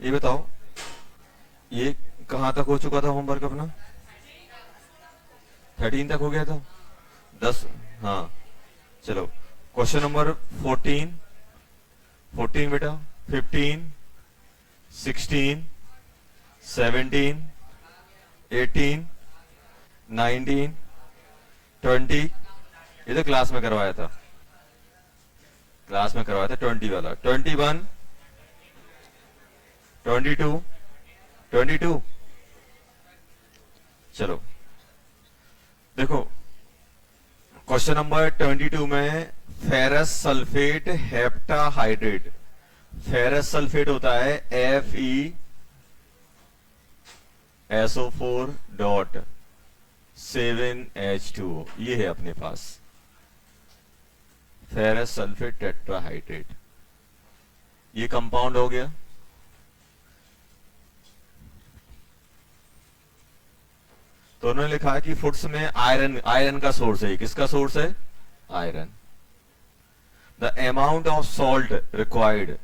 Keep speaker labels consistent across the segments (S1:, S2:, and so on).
S1: ये बताओ, ये कहाँ तक हो चुका था होमवर्क अपना? 13 तक हो गया था। 10। हाँ चलो, क्वेश्चन नंबर 14। 14 बेटा, 15, 16, 17, 18, 19, 20। ये तो क्लास में करवाया था, क्लास में करवाया था 20 वाला। 21, 22, 22। चलो देखो, क्वेश्चन नंबर 22 में ferrous sulphate heptahydrate, ferrous sulphate होता है FeSO4 डॉट 7H2O, ये है अपने पास फेरस सल्फेट टेट्राहाइड्रेट। ये कंपाउंड हो गया। तो उन्होंने लिखा है कि फूड्स में आयरन, आयरन का सोर्स है। किसका सोर्स है? Iron. The amount of salt required,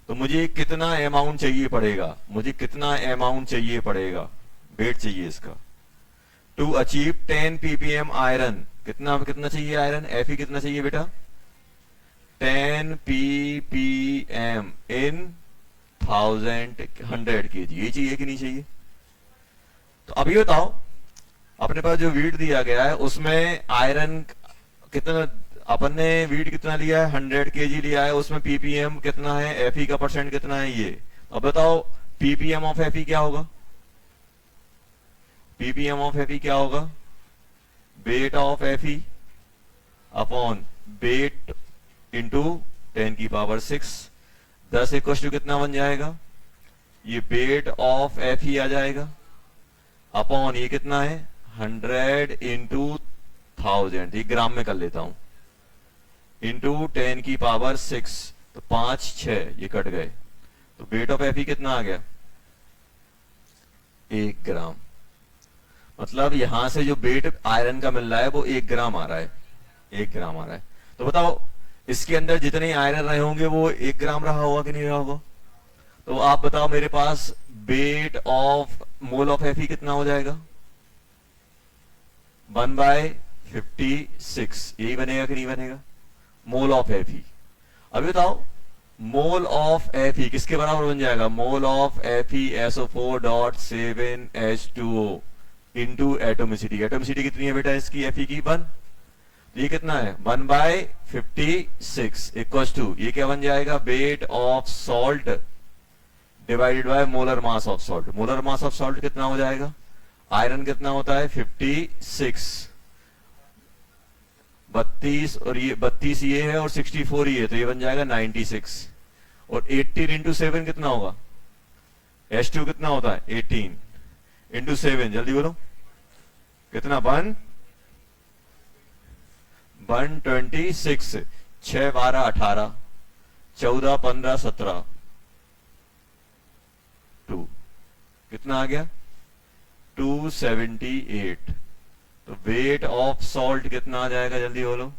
S1: तो मुझे कितना अमाउंट चाहिए पड़ेगा, मुझे कितना अमाउंट चाहिए पड़ेगा, वेट चाहिए इसका, टू अचीव 10 ppm आयरन। कितना कितना चाहिए आयरन? Fe कितना चाहिए बेटा? 10 ppm इन 100 kg। ये चाहिए कि नहीं चाहिए? तो अभी बताओ, अपने पास जो वीट दिया गया है उसमें आयरन कितना, अपन ने वीट कितना लिया है? 100 kg लिया है, उसमें ppm कितना है, Fe का परसेंट कितना है ये। अब बताओ ppm ऑफ Fe क्या होगा? ppm ऑफ Fe क्या होगा? Weight of Fe upon weight into 10 की पावर 6। 10 इक्वल टू कितना बन जाएगा? ये वेट ऑफ Fe आ जाएगा, अपॉन ये कितना है? 100 इंटू 1000, ये ग्राम में कर लेता हूं, इंटू 10 की पावर 6। तो 5 6 ये कट गए, तो वेट ऑफ Fe कितना आ गया? 1 ग्राम। मतलब यहां से जो वेट आयरन का मिल रहा है वो 1 ग्राम आ रहा है, 1 ग्राम आ रहा है। तो बताओ इसके अंदर जितने आयरन रहे होंगे वो 1 ग्राम रहा होगा कि नहीं रहा होगा? तो आप बताओ मेरे पास weight of mole of Fe कितना हो जाएगा? 1/56। यही बनेगा कि नहीं बनेगा? मोल ऑफ Fe। अभी बताओ मोल ऑफ Fe किसके बराबर बन जाएगा? Mole of FeSO4 dot 7H2O into atomicity. Atomicity कितनी है बेटा इसकी? Fe की 1। ये कितना है? 1/56 इक्वल्स टू, ये क्या बन जाएगा? Weight of salt divided by molar mass of salt. Molar mass of salt कितना हो जाएगा? आयरन कितना होता है? 56। 32 और ये 32 ये है और 64 ये है, तो ये बन जाएगा 96। और 18 इंटू 7 कितना होगा? H2 कितना होता है? 18 इंटू 7, जल्दी बोलो कितना? 126। 6 12 18, 14 15 17, 2 कितना आ गया? 278। तो वेट ऑफ सॉल्ट कितना आ जाएगा? जल्दी बोलो।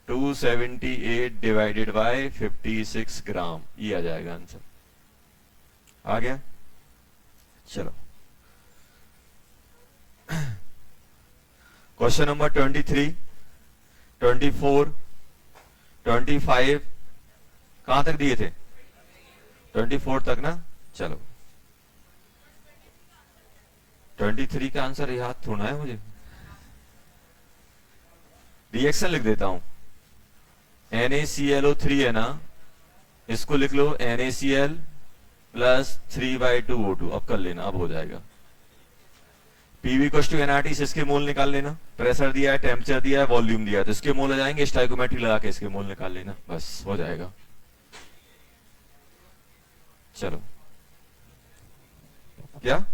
S1: 278 डिवाइडेड बाय 56 ग्राम, ये आ जाएगा आंसर। आ गया? चलो क्वेश्चन नंबर 23, 24, 25 कहां तक दिए थे? 24 तक ना। चलो 23 का आंसर याद थोड़ा है मुझे, रिएक्शन लिख देता हूं। NaClO3 है ना, इसको लिख लो NaCl प्लस 3/2O2। अब कर लेना, अब हो जाएगा। PV इक्वल्स टू nRT से इसके मोल निकाल लेना। प्रेशर दिया है, टेम्परेचर दिया है, वॉल्यूम दिया है, तो इसके मोल आ जाएंगे। स्टाइकोमेट्री लगा के इसके मोल निकाल लेना, बस हो जाएगा। चलो क्या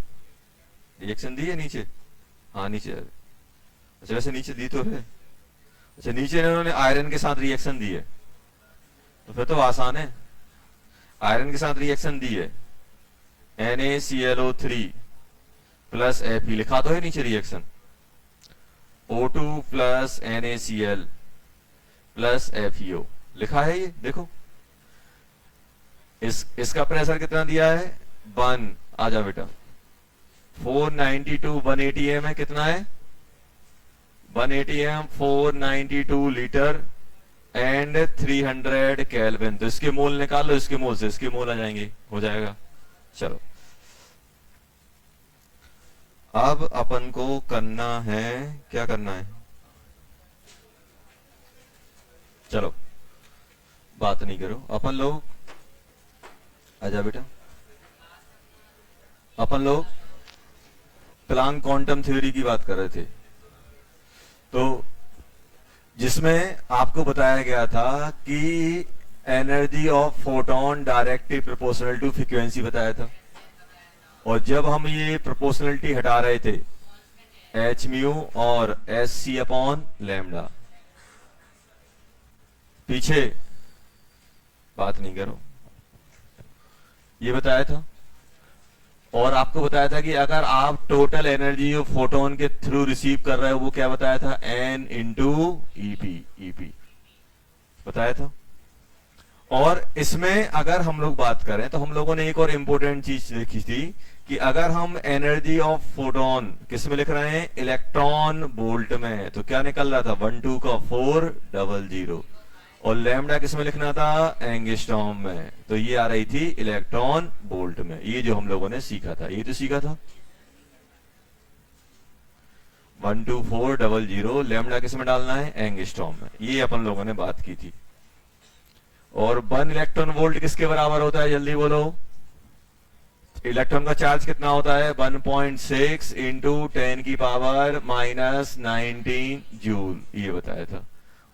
S1: रिएक्शन दी है नीचे? हाँ नीचे। अच्छा वैसे नीचे दी तो है। अच्छा नीचे इन्होंने आयरन के साथ रिएक्शन दी है, तो फिर तो आसान है। आयरन के साथ रिएक्शन दी है, NaClO3 प्लस Fe, लिखा तो है नीचे reaction. O2 plus NaCl plus FeO लिखा है, ये देखो। इसका प्रेशर कितना दिया है? वन, आ जा बेटा, 492 180 एम है, कितना है 180 एम, 492 लीटर एंड 300 केल्विन। तो इसके मोल निकाल लो, इसके मोल से इसके मोल आ जाएंगे, हो जाएगा। चलो अब अपन को करना है, क्या करना है, चलो बात नहीं करो अपन लोग, आजा बेटा, अपन लोग प्लैंक क्वांटम थ्योरी की बात कर रहे थे, तो जिसमें आपको बताया गया था कि energy of photon directly proportional to frequency बताया था। और जब हम ये प्रोपोर्शनलिटी हटा रहे थे, एच म्यू और एस सी अपॉन लैम्डा, पीछे बात नहीं करो, ये बताया था। और आपको बताया था कि अगर आप टोटल एनर्जी ऑफ फोटोन के थ्रू रिसीव कर रहे हो, वो क्या बताया था, एन इंटू ईपी बताया था। और इसमें अगर हम लोग बात करें तो हम लोगों ने एक और इंपॉर्टेंट चीज देखी थी कि अगर हम एनर्जी ऑफ फोटोन किस में लिख रहे हैं, इलेक्ट्रॉन वोल्ट में, तो क्या निकल रहा था 12 का 400, और लैम्डा किस में लिखना था, एंगस्ट्रॉम में, तो ये आ रही थी इलेक्ट्रॉन वोल्ट में। ये जो हम लोगों ने सीखा था, ये तो सीखा था 12400, लैम्डा किस में डालना है, एंगस्ट्रॉम में, ये अपन लोगों ने बात की थी। और 1 इलेक्ट्रॉन वोल्ट किसके बराबर होता है, जल्दी बोलो, इलेक्ट्रॉन का चार्ज कितना होता है, 1.6 इंटू 10 की पावर माइनस 19 जूल, ये बताया था।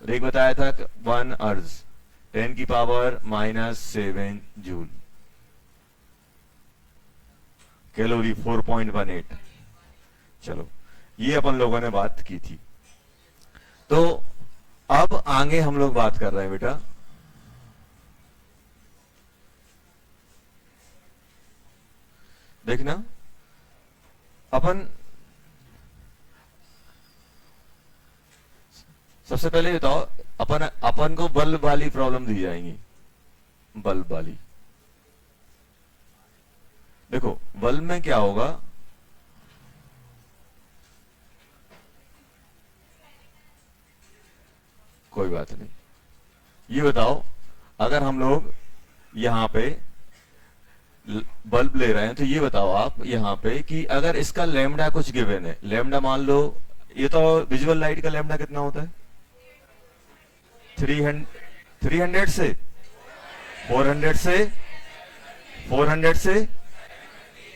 S1: और एक बताया था 1 अर्ज 10 की पावर माइनस 7 जूल, कैलोरी 4.18। चलो ये अपन लोगों ने बात की थी। तो अब आगे हम लोग बात कर रहे हैं बेटा, देखना अपन सबसे पहले बताओ, अपन को बल्ब वाली प्रॉब्लम दी जाएंगी, बल्ब वाली। देखो बल्ब में क्या होगा, कोई बात नहीं, ये बताओ अगर हम लोग यहां पे बल्ब ले रहे हैं, तो ये बताओ आप यहां पे कि अगर इसका लैम्डा कुछ गिवन है, लैम्डा मान लो, ये तो विजुअल लाइट का लैम्डा कितना होता है, 300 से 400 से 400 से,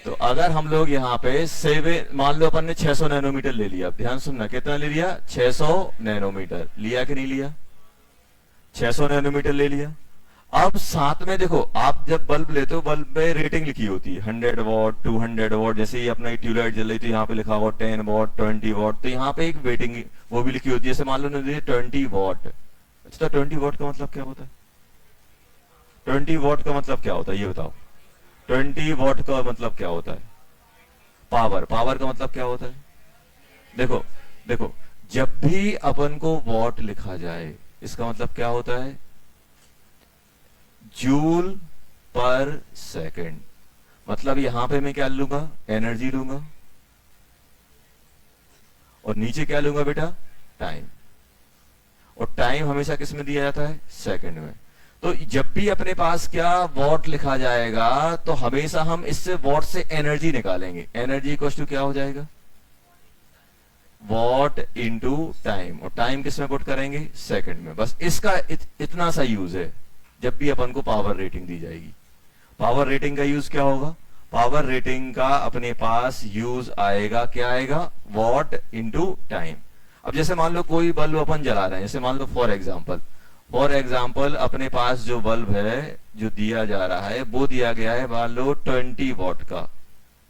S1: तो अगर हम लोग यहाँ पे 7, मान लो अपन ने 600 नैनोमीटर ले लिया, ध्यान सुनना, कितना ले लिया, 600 नैनोमीटर लिया कि नहीं लिया, 600 नैनोमीटर ले लिया। अब साथ में देखो, आप जब बल्ब लेते हो, बल्ब में रेटिंग लिखी होती है, 100 वॉट 200 वॉट, जैसे ये अपना ट्यूबलाइट जल रही तो यहाँ पे लिखा हुआ 10 वॉट 20 वॉट, तो यहाँ पे एक वेटिंग वो भी लिखी होती है, जैसे मान लो 20 वॉट। अच्छा 20 वॉट का मतलब क्या होता है, 20 वॉट का मतलब क्या होता है, ये बताओ, 20 वॉट का मतलब क्या होता है, पावर का मतलब क्या होता है। देखो देखो, जब भी अपन को वॉट लिखा जाए, इसका मतलब क्या होता है, जूल पर सेकंड। मतलब यहां पे मैं क्या लूंगा, एनर्जी लूंगा, और नीचे क्या लूंगा बेटा, टाइम। और टाइम हमेशा किस में दिया जाता है, सेकंड में। तो जब भी अपने पास क्या वॉट लिखा जाएगा, तो हमेशा हम इससे वॉट से एनर्जी निकालेंगे, एनर्जी इक्वल टू क्या हो जाएगा, वॉट इंटू टाइम, और टाइम किस में पुट करेंगे, सेकंड में। बस इसका इतना सा यूज है जब भी अपन को पावर रेटिंग दी जाएगी। पावर रेटिंग का यूज क्या होगा, पावर रेटिंग का अपने पास यूज आएगा, क्या आएगा, वॉट इंटू टाइम। अब जैसे मान लो कोई बल्ब अपन जला रहे हैं, जैसे मान लो फॉर एग्जाम्पल अपने पास जो बल्ब है जो दिया जा रहा है, वो दिया गया है मान लो 20 वॉट का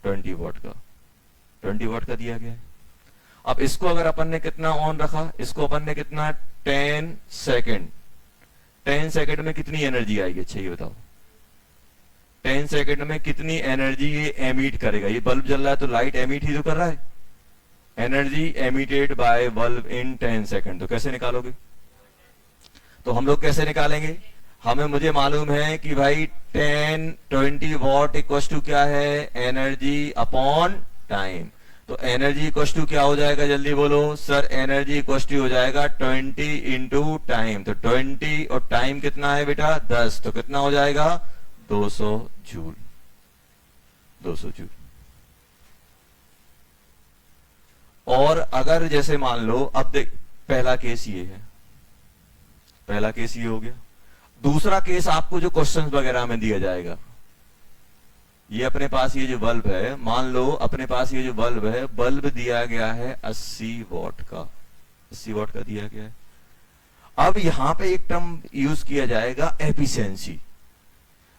S1: 20 वॉट का दिया गया है। अब इसको अगर अपन ने कितना ऑन रखा, इसको अपन ने कितना 10 सेकेंड, 10 सेकेंड में कितनी एनर्जी आएगी, अच्छा ये बताओ, 10 सेकेंड में कितनी एनर्जी ये एमिट करेगा। ये बल्ब जल रहा है तो लाइट एमिट ही तो कर रहा है, energy emitted by bulb in 10 second. तो कैसे निकालोगे, तो हम लोग कैसे निकालेंगे, हमें मुझे मालूम है कि भाई 10-20 वॉट इक्वल टू क्या है, एनर्जी अपॉन टाइम। तो एनर्जी इक्वल टू क्या हो जाएगा, जल्दी बोलो सर। एनर्जी इक्वल टू हो जाएगा 20 इंटू टाइम। तो 20 और टाइम कितना है बेटा 10, तो कितना हो जाएगा 200 जूल। 200 जूल। और अगर जैसे मान लो, अब देख पहला केस ये है, पहला केस ये हो गया। दूसरा केस आपको जो क्वेश्चंस वगैरह में दिया जाएगा, ये अपने पास ये जो बल्ब है, मान लो अपने पास ये जो बल्ब है, बल्ब दिया गया है 80 वॉट का, 80 वॉट का दिया गया है। अब यहां पे एक टर्म यूज किया जाएगा एफिशिएंसी।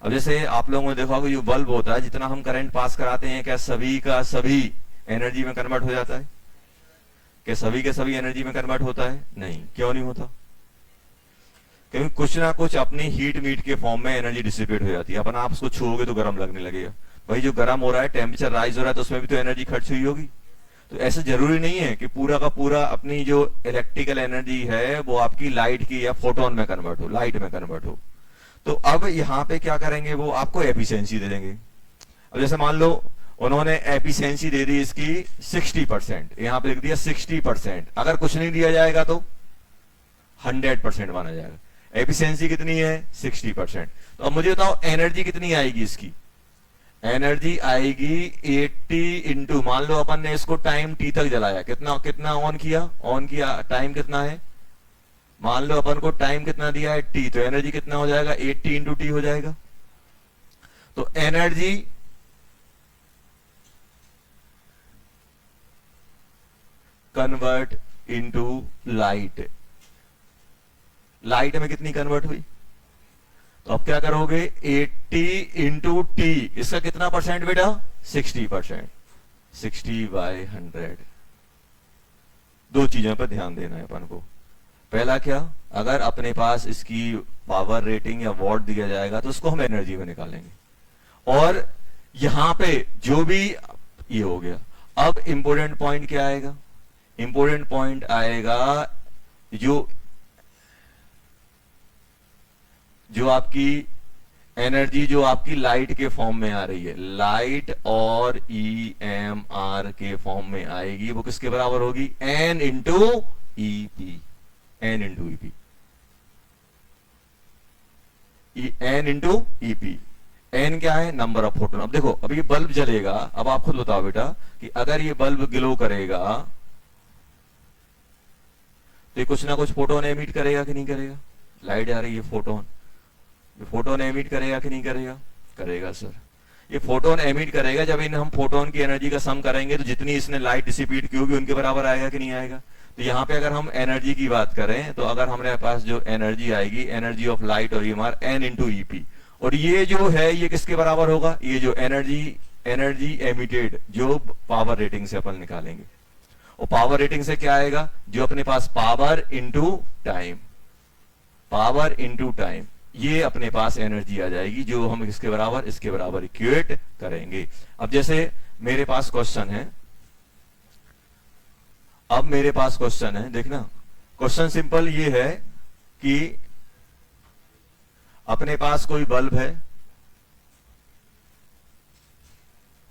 S1: अब जैसे आप लोगों ने देखा होगा जो बल्ब होता है, जितना हम करंट पास कराते हैं, क्या सभी का सभी एनर्जी में कन्वर्ट हो जाता है? क्या सभी के सभी एनर्जी में कन्वर्ट होता है? नहीं। क्यों नहीं होता? क्योंकि कुछ ना कुछ अपनी हीट मीट के फॉर्म में एनर्जी डिसिपेट हो जाती है। अपन आप उसको छूओगे तो गर्म लगने लगेगा। भाई जो गर्म हो रहा है, टेम्परेचर राइज हो रहा है, तो उसमें भी तो एनर्जी खर्च हुई होगी। तो ऐसा जरूरी नहीं है कि पूरा का पूरा अपनी जो इलेक्ट्रिकल एनर्जी है वो आपकी लाइट की या फोटोन में कन्वर्ट हो, लाइट में कन्वर्ट हो। तो अब यहाँ पे क्या करेंगे, वो आपको एफिशिएंसी दे देंगे। अब जैसे मान लो उन्होंने एफिशिएंसी दे दी इसकी 60%, यहां पे लिख दिया 60%। अगर कुछ नहीं दिया जाएगा तो 100% माना जाएगा। एफिशिएंसी कितनी है 60%। तो अब मुझे बताओ एनर्जी कितनी आएगी इसकी। एनर्जी आएगी 80 इंटू, मान लो अपन ने इसको टाइम टी तक जलाया, कितना कितना ऑन किया, टाइम कितना है, मान लो अपन को टाइम कितना दिया है टी, तो एनर्जी कितना हो जाएगा 80 इंटू टी हो जाएगा। तो energy convert into light, light में कितनी कन्वर्ट हुई? तो अब क्या करोगे 80 इंटू टी, इसका कितना परसेंट बेटा 60%, 60/100। दो चीजों पर ध्यान देना है अपन को। पहला क्या, अगर अपने पास इसकी पावर रेटिंग या वॉट दिया जाएगा तो उसको हम एनर्जी में निकालेंगे। और यहां पे जो भी ये हो गया, अब इंपॉर्टेंट पॉइंट क्या आएगा, इंपॉर्टेंट पॉइंट आएगा जो आपकी एनर्जी जो आपकी लाइट के फॉर्म में आ रही है, लाइट और EMR के फॉर्म में आएगी, वो किसके बराबर होगी, N into EP, N into EP, N into EP। N क्या है, नंबर ऑफ फोटोन। अब देखो, अब ये बल्ब जलेगा, अब आप खुद बताओ बेटा कि अगर ये बल्ब ग्लो करेगा तो ये कुछ ना कुछ फोटोन एमिट करेगा कि नहीं करेगा? लाइट जा रही है, फोटोन, ये फोटोन एमिट करेगा कि नहीं करेगा? करेगा सर। ये फोटोन एमिट करेगा। जब इन हम फोटोन की एनर्जी का सम करेंगे तो जितनी इसने लाइट डिसिपेट की होगी उनके बराबर आएगा कि नहीं आएगा? तो यहाँ पे अगर हम एनर्जी की बात करें तो अगर हमारे पास जो एनर्जी आएगी, एनर्जी ऑफ लाइट और EMR, N इंटू EP, और ये जो है ये किसके बराबर होगा, ये जो एनर्जी एमिटेड जो पावर रेटिंग से अपन निकालेंगे। और पावर रेटिंग से क्या आएगा, जो अपने पास power into time, power into time, ये अपने पास एनर्जी आ जाएगी जो हम इसके बराबर इक्वेट करेंगे। अब जैसे मेरे पास क्वेश्चन है, अब मेरे पास क्वेश्चन है, देखना क्वेश्चन सिंपल ये है कि अपने पास कोई बल्ब है,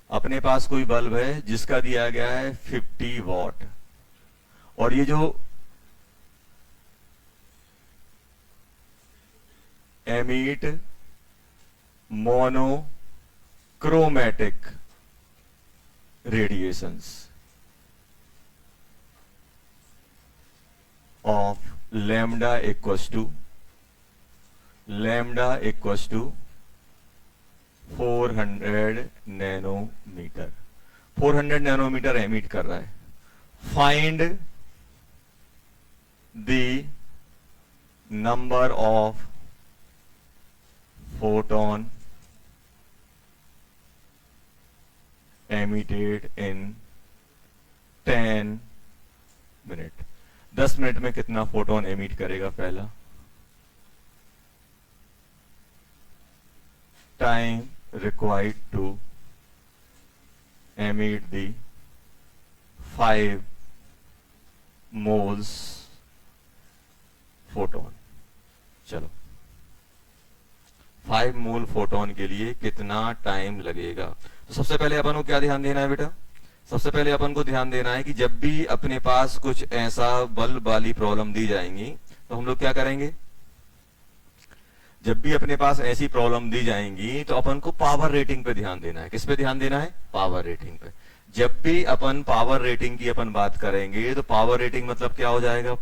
S1: अपने पास कोई बल्ब है जिसका दिया गया है 50 वॉट, और ये जो emit monochromatic radiations of lambda equals to 400 nanometre, 400 nanometre emit कर रहा है। Find the number of photon emitted in 10 minute. 10 minute में कितना फोटोन एमिट करेगा पहला। Time required to emit the 5 moles photon. चलो 5 मोल फोटोन के लिए कितना टाइम लगेगा। तो सबसे पहले अपन को क्या ध्यान देना है बेटा, सबसे पहले अपन को ध्यान देना है कि जब भी अपने पास कुछ ऐसा बल्ब वाली प्रॉब्लम दी जाएंगी तो हम लोग क्या करेंगे, जब भी अपने पास ऐसी प्रॉब्लम दी जाएंगी तो अपन को पावर रेटिंग पे ध्यान देना है। किस पे ध्यान देना है, पावर रेटिंग पे। जब भी अपन पावर रेटिंग की अपन बात करेंगे तो पावर रेटिंग मतलब क्या हो जाएगा,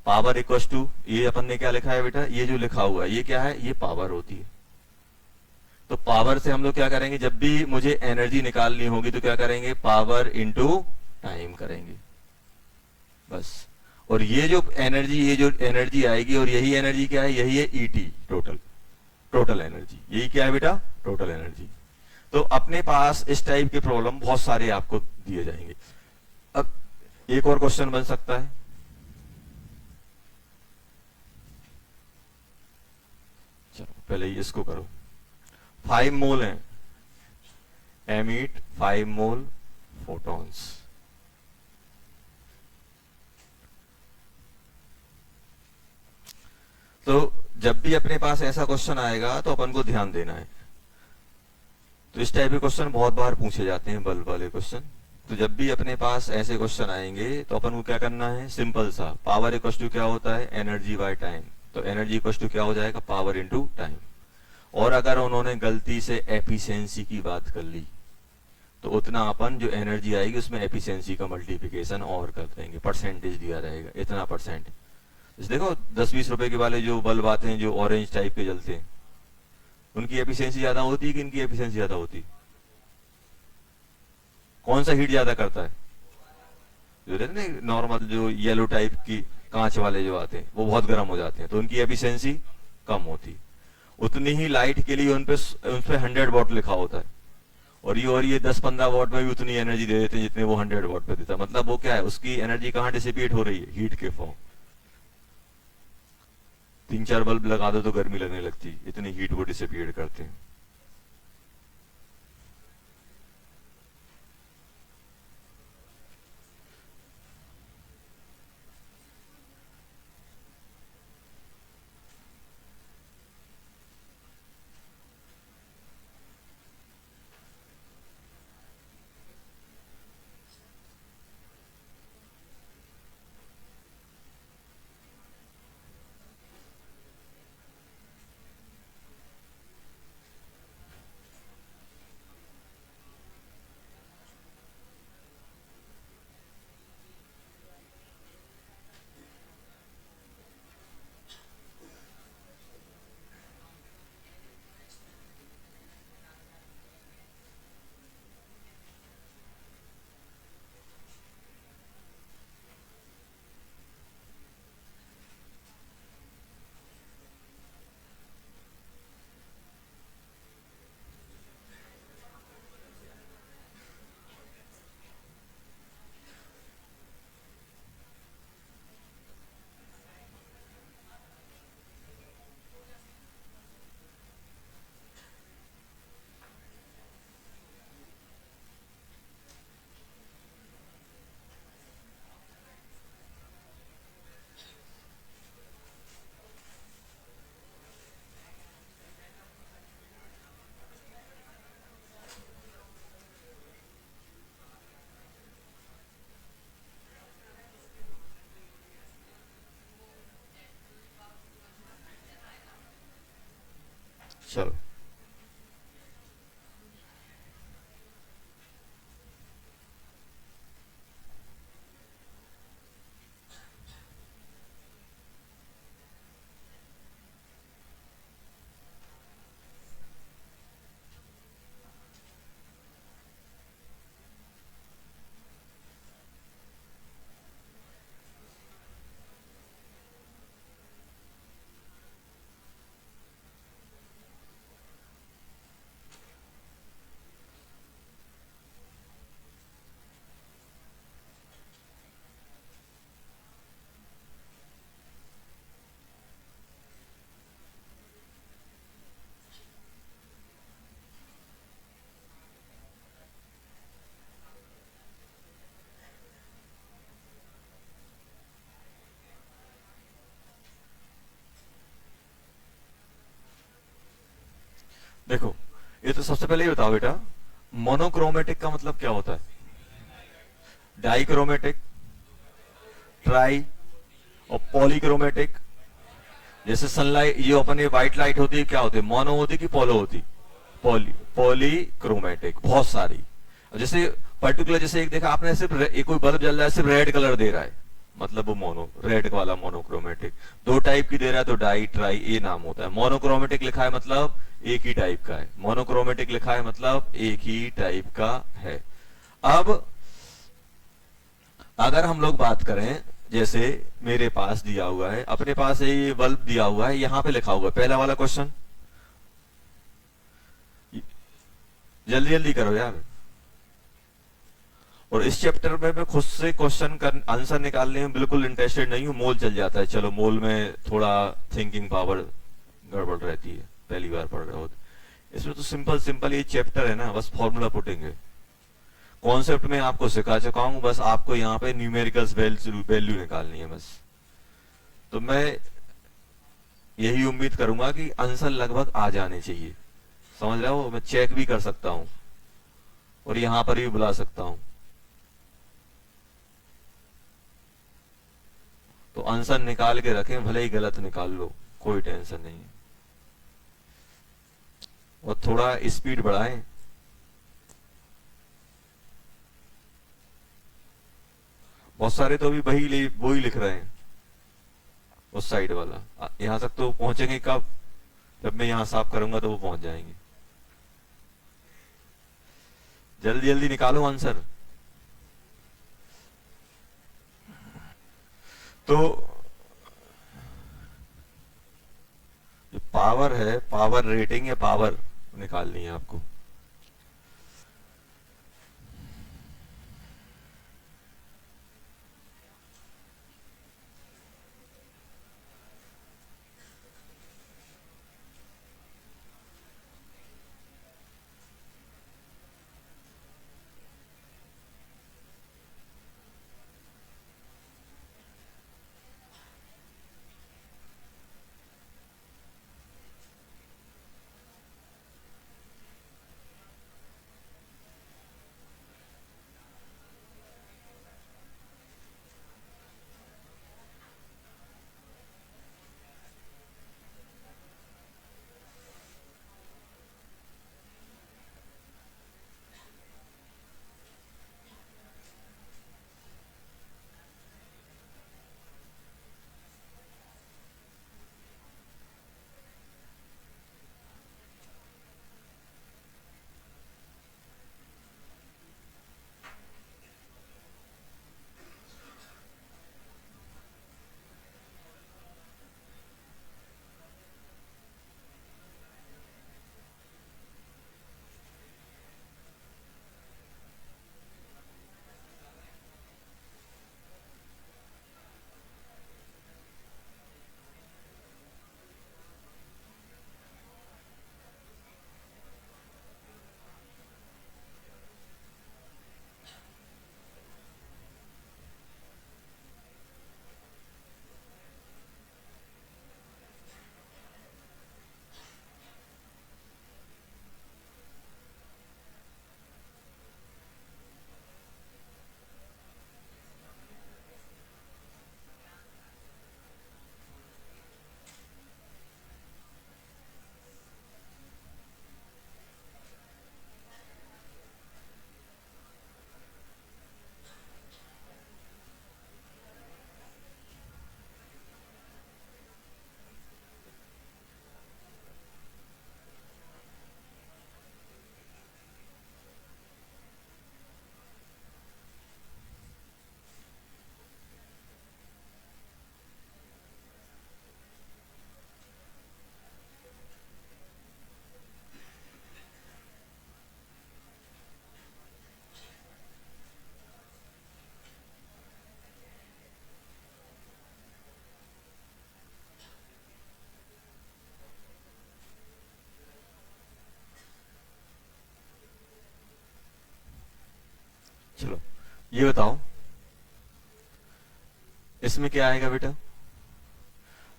S1: पावर इक्वल टू, ये अपन ने क्या लिखा है बेटा, ये जो लिखा हुआ है ये क्या है, ये पावर होती है। तो पावर से हम लोग क्या करेंगे, जब भी मुझे एनर्जी निकालनी होगी तो क्या करेंगे, पावर इंटू टाइम करेंगे बस। और ये जो एनर्जी आएगी, और यही एनर्जी क्या है, यही है ईटी, टोटल टोटल एनर्जी, यही क्या है बेटा, टोटल एनर्जी। तो अपने पास इस टाइप के प्रॉब्लम बहुत सारे आपको दिए जाएंगे। अब एक और क्वेश्चन बन सकता है, चलो पहले इसको करो। 5 मोल है, एमिट 5 मोल फोटॉन्स। तो जब भी अपने पास ऐसा क्वेश्चन आएगा तो अपन को ध्यान देना है। तो इस टाइप के क्वेश्चन बहुत बार पूछे जाते हैं, बल्ब वाले क्वेश्चन। तो जब भी अपने पास ऐसे क्वेश्चन आएंगे तो अपन को क्या करना है, सिंपल सा, पावर इक्वल टू क्या होता है, एनर्जी बाय टाइम। तो एनर्जी इक्वल टू क्या हो जाएगा, पावर इंटू टाइम। और अगर उन्होंने गलती से एफिशिएंसी की बात कर ली तो उतना अपन जो एनर्जी आएगी उसमें एफिशिएंसी का मल्टीप्लिकेशन और कर देंगे, परसेंटेज दिया रहेगा, इतना परसेंट। देखो 10-20 रुपए के वाले जो बल्ब आते हैं जो ऑरेंज टाइप के जलते हैं, उनकी एफिशिएंसी ज्यादा होती है कि इनकी एफिशिएंसी ज्यादा होती है, कौन सा हीट ज्यादा करता है, जो रहते हैं नॉर्मल जो येलो टाइप की कांच वाले जो आते हैं वो बहुत गर्म हो जाते हैं तो उनकी एफिशिएंसी कम होती। उतनी ही लाइट के लिए उन पे 100 वॉट लिखा होता है, और ये 10-15 वॉट में भी उतनी एनर्जी दे देते हैं जितने वो 100 वॉट पे देता है। मतलब वो क्या है, उसकी एनर्जी कहाँ डिसिपेट हो रही है, हीट के फॉर्म। 3-4 बल्ब लगा दो तो गर्मी लगने लगती, इतनी हीट वो डिसिपेट करते हैं। चलो देखो, ये तो सबसे पहले ही बताओ बेटा, मोनोक्रोमेटिक का मतलब क्या होता है? डाइक्रोमेटिक, ट्राई और पॉलीक्रोमेटिक। जैसे सनलाइट, ये अपन ये व्हाइट लाइट होती है, क्या होती है? मोनो होती है कि पोलो होती? पॉलीक्रोमेटिक, बहुत सारी। जैसे पर्टिकुलर, जैसे एक देखा आपने, सिर्फ एक कोई बल्ब जल रहा है, सिर्फ रेड कलर दे रहा है, मतलब वो मोनो, रेड वाला मोनोक्रोमेटिक। दो टाइप की दे रहा है तो डाई, ट्राई, ये नाम होता है। मोनोक्रोमेटिक लिखा है मतलब एक ही टाइप का है। मोनोक्रोमेटिक लिखा है मतलब एक ही टाइप का है। अब अगर हम लोग बात करें, जैसे मेरे पास दिया हुआ है, अपने पास ये बल्ब दिया हुआ है, यहां पे लिखा हुआ है पहला वाला क्वेश्चन, जल्दी जल्दी करो यार। और इस चैप्टर में मैं खुद से क्वेश्चन का आंसर निकालने में बिल्कुल इंटरेस्टेड नहीं हूं। मोल चल जाता है, चलो मोल में थोड़ा थिंकिंग पावर गड़बड़ रहती है, पहली बार पढ़ रहे हो। इसमें तो सिंपल सिंपल ये चैप्टर है ना, बस फॉर्मूला पुटिंग है। कॉन्सेप्ट में आपको सिखा चुका हूं, बस आपको यहाँ पे न्यूमेरिकल्स वैल्यू निकालनी है बस। तो मैं यही उम्मीद करूंगा कि आंसर लगभग आ जाने चाहिए। समझ रहे हो? मैं चेक भी कर सकता हूं और यहां पर भी बुला सकता हूं। तो आंसर निकाल के रखें, भले ही गलत निकाल लो, कोई टेंशन नहीं है। और थोड़ा स्पीड बढ़ाएं। बहुत सारे तो अभी वही लिख रहे हैं, उस साइड वाला। यहां तक तो पहुंचेंगे कब? जब मैं यहां साफ करूंगा तो वो पहुंच जाएंगे। जल्दी जल्दी निकालो आंसर। तो पावर है, पावर रेटिंग या पावर निकालनी है आपको। चलो ये बताओ, इसमें क्या आएगा बेटा?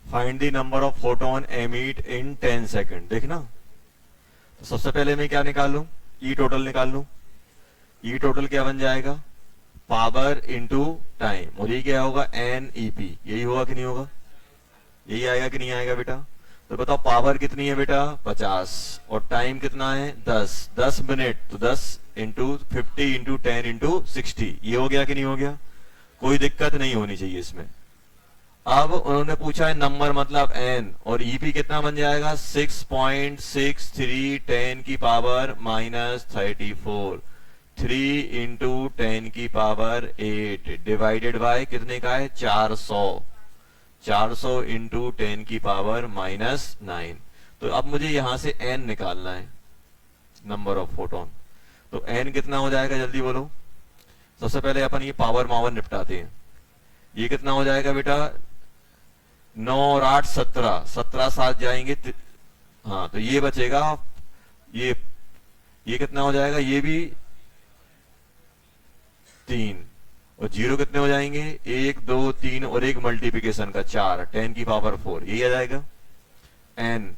S1: Find the number of photon emit in 10 second. देखना, तो सबसे पहले मैं क्या निकाल लूं, ई टोटल निकाल लूं। ई टोटल क्या बन जाएगा, पावर इंटू टाइम, और ये क्या होगा एन ई पी, यही होगा कि नहीं होगा, यही आएगा कि नहीं आएगा बेटा। तो बताओ पावर कितनी है बेटा 50 और टाइम कितना है 10 मिनट, तो 10 इंटू 50 इंटू 10 इंटू 60, ये हो गया कि नहीं हो गया, कोई दिक्कत नहीं होनी चाहिए इसमें। अब उन्होंने पूछा है नंबर मतलब एन, और ईपी कितना बन जाएगा 6.63 10 की पावर -34, 3 इंटू 10 की पावर 8 डिवाइडेड बाय कितने का है 400 इंटू 10 की पावर -9। तो अब मुझे यहां से एन निकालना है, नंबर ऑफ फोटोन। तो एन कितना हो जाएगा जल्दी बोलो। सबसे पहले अपन ये पावर मावर निपटाते हैं। ये कितना हो जाएगा बेटा 9 और 8 17, 17 साथ जाएंगे हाँ, तो ये बचेगा, ये कितना हो जाएगा, ये भी 3, और जीरो कितने हो जाएंगे 1 2 3 और एक मल्टीप्लिकेशन का 4, 10 की पावर 4, यही आ जाएगा एन।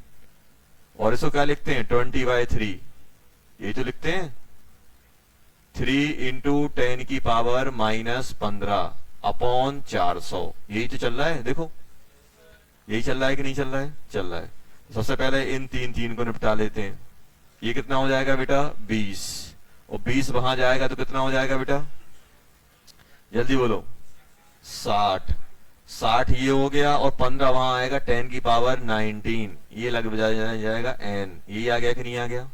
S1: और इसको क्या लिखते हैं 20/3, यही तो लिखते हैं 3 इंटू 10 की पावर -15 अपॉन 400, यही तो चल रहा है, देखो यही चल रहा है कि नहीं चल रहा है, चल रहा है। सबसे पहले इन तीन को निपटा लेते हैं। ये कितना हो जाएगा बेटा 20, और 20 वहां जाएगा तो कितना हो जाएगा बेटा जल्दी बोलो 60 ये हो गया, और 15 वहां आएगा 10 की पावर 19, ये लग जाएगा एन, यही आ गया कि नहीं आ गया।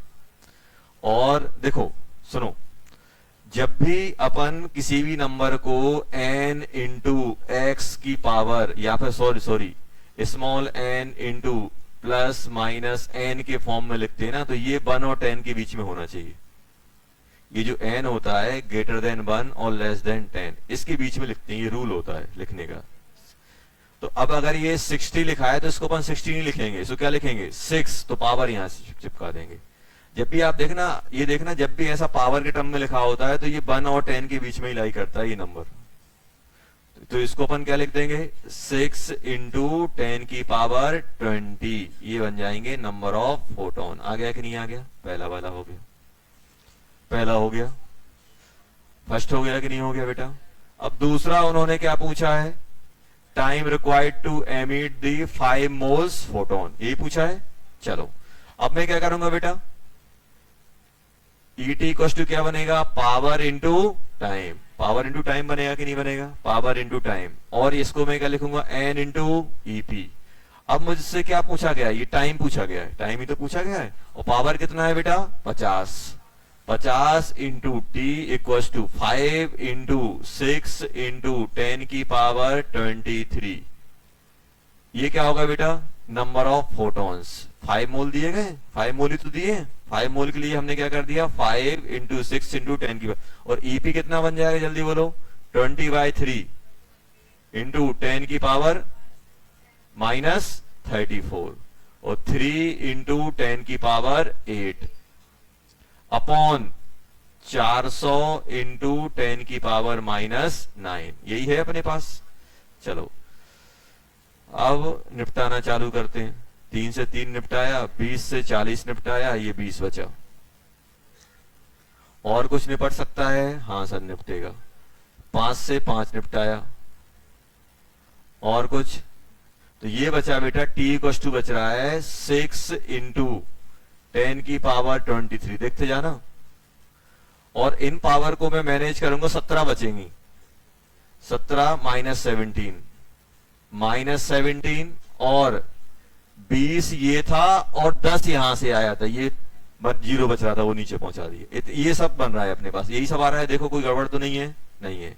S1: और देखो सुनो, जब भी अपन किसी भी नंबर को n इंटू एक्स की पावर या फिर sorry small n into plus minus n के फॉर्म में लिखते हैं ना, तो ये 1 और 10 के बीच में होना चाहिए। ये जो n होता है ग्रेटर देन 1 और लेस देन 10, इसके बीच में लिखते हैं, ये रूल होता है लिखने का। तो अब अगर ये 60 लिखा है तो इसको अपन 60 नहीं लिखेंगे, इसको क्या लिखेंगे 6, तो पावर यहां से चिपका देंगे। जब भी आप देखना, ये देखना जब भी ऐसा पावर के टर्म में लिखा होता है तो ये 1 और 10 के बीच में ही लाई करता है ये नंबर। तो इसको अपन क्या लिख देंगे 6 इंटू 10 की पावर 20, ये बन जाएंगे नंबर ऑफ फोटोन। आ गया कि नहीं आ गया, पहला वाला हो गया, पहला हो गया, फर्स्ट हो गया कि नहीं हो गया बेटा। अब दूसरा उन्होंने क्या पूछा है, time required to emit the 5 moles photon, यही पूछा है। चलो अब मैं क्या करूंगा बेटा, ET इक्वल्स टू क्या बनेगा power into time, power into time बनेगा कि नहीं बनेगा, पावर इंटू टाइम, और इसको मैं क्या लिखूंगा n इंटू EP। अब मुझसे क्या पूछा गया, ये टाइम पूछा गया है, टाइम ही तो पूछा गया है, और पावर कितना है बेटा 50 into T equals to 5 into 6 into 10 की पावर 23, ये क्या होगा बेटा नंबर ऑफ फोटॉन्स। 5 मोल दिए गए, 5 मोल ही तो दिए, 5 मोल के लिए हमने क्या कर दिया 5 इंटू 6 इंटू 10 की, और ईपी कितना बन जाएगा जल्दी बोलो 20/3 इंटू 10 की पावर -34, और 3 इंटू 10 की पावर 8 अपॉन 400 इंटू 10 की पावर -9, यही है अपने पास। चलो अब निपटाना चालू करते हैं। 3 से 3 निपटाया, 20 से 40 निपटाया, ये 20 बचा। और कुछ निपट सकता है, हाँ सर निपटेगा। 5 से 5 निपटाया, और कुछ, तो ये बचा बेटा t इक्वल्स टू बच रहा है 6 इंटू 10 की पावर 23, देखते जाना। और इन पावर को मैं मैनेज करूंगा, 17 बचेंगी, 17 -17 और 20 ये था, और 10 यहां से आया था, ये 0 बच रहा था, वो नीचे पहुंचा दिए। ये सब बन रहा है अपने पास, यही सब आ रहा है, देखो कोई गड़बड़ तो नहीं है, नहीं है।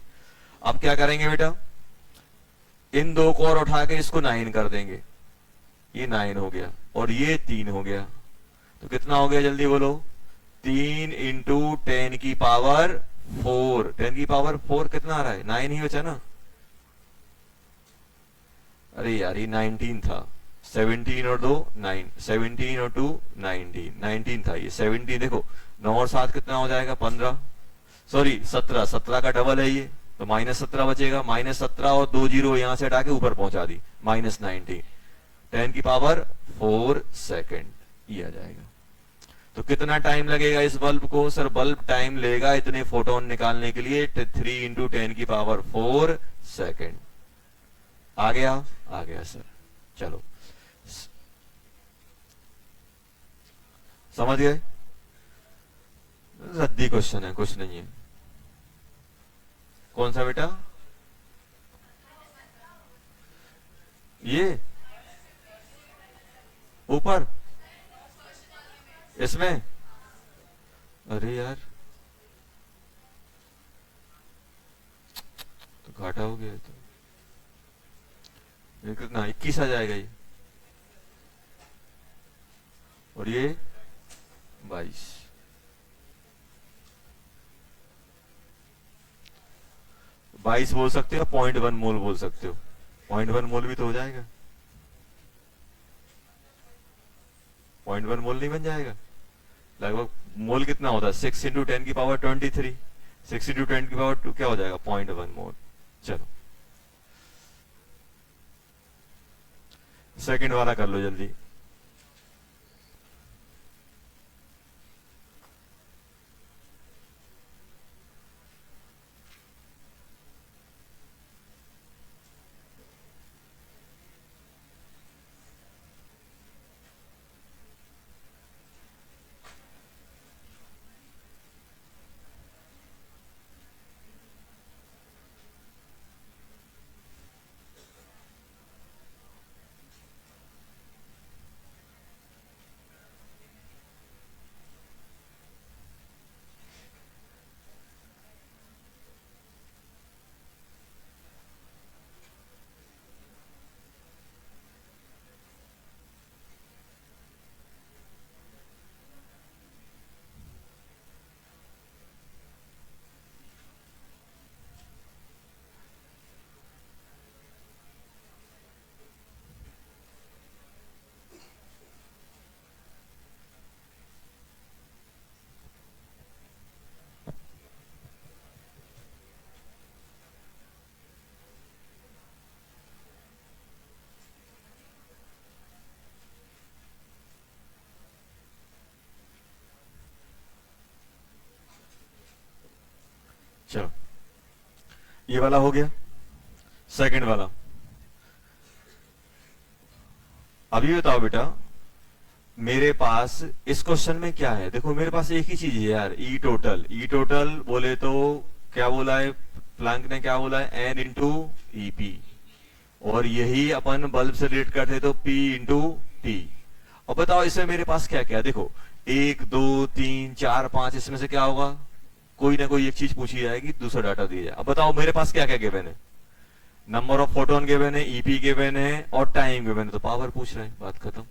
S1: अब क्या करेंगे बेटा, इन 2 को और उठा के इसको 9 कर देंगे, ये 9 हो गया, और ये 3 हो गया, तो कितना हो गया जल्दी बोलो 3 इंटू 10 की पावर 4, 10 की पावर 4 कितना आ रहा है 9 ही बचा ना। अरे यार ये 19 था, 17 और 2 9, 17 और 2 19 था, ये 17 देखो 9 और 7 कितना हो जाएगा 15, सॉरी 17 का डबल है ये, तो -17 बचेगा, -17 और 2 0 यहां से हटा के ऊपर पहुंचा दी, -19, 10 की पावर 4 सेकंड, ये आ जाएगा। तो कितना टाइम लगेगा इस बल्ब को? सर बल्ब टाइम लेगा इतने फोटोन निकालने के लिए 3 इंटू 10⁴ सेकेंड। आ गया? आ गया सर। चलो समझ गए? रद्दी क्वेश्चन है, कुछ नहीं है। कौन सा बेटा? ये ऊपर इसमें? अरे यार तो घाटा हो गया। तो ये कितना 21 आ जाएगा ये, और ये 22। 22 बोल सकते हो, 0.1 मोल बोल सकते हो। 0.1 मोल भी तो हो जाएगा। 0.1 मोल नहीं बन जाएगा? लगभग मोल कितना होता है? 6 इंटू 10⁻23। 6 इंटू 10⁻2 क्या हो जाएगा? 0.1 मोल। चलो सेकंड वाला कर लो जल्दी। चलो ये वाला हो गया। सेकंड वाला अभी बताओ बेटा, मेरे पास इस क्वेश्चन में क्या है? देखो मेरे पास एक ही चीज है यार, ई टोटल। ई टोटल बोले तो क्या बोला है प्लैंक ने? क्या बोला है? N into E P. और यही अपन बल्ब से रिलेट करते तो पी इंटू टी। और बताओ इसमें मेरे पास क्या क्या? देखो 1 2 3 4 5, इसमें से क्या होगा? कोई ना कोई एक चीज पूछी जाएगी, दूसरा डाटा दिया जाए। अब बताओ मेरे पास क्या क्या गिवन है? नंबर ऑफ फोटोन गिवन है, ईपी गिवन है, और टाइम गिवन है। तो पावर पूछ रहे हैं, बात खत्म।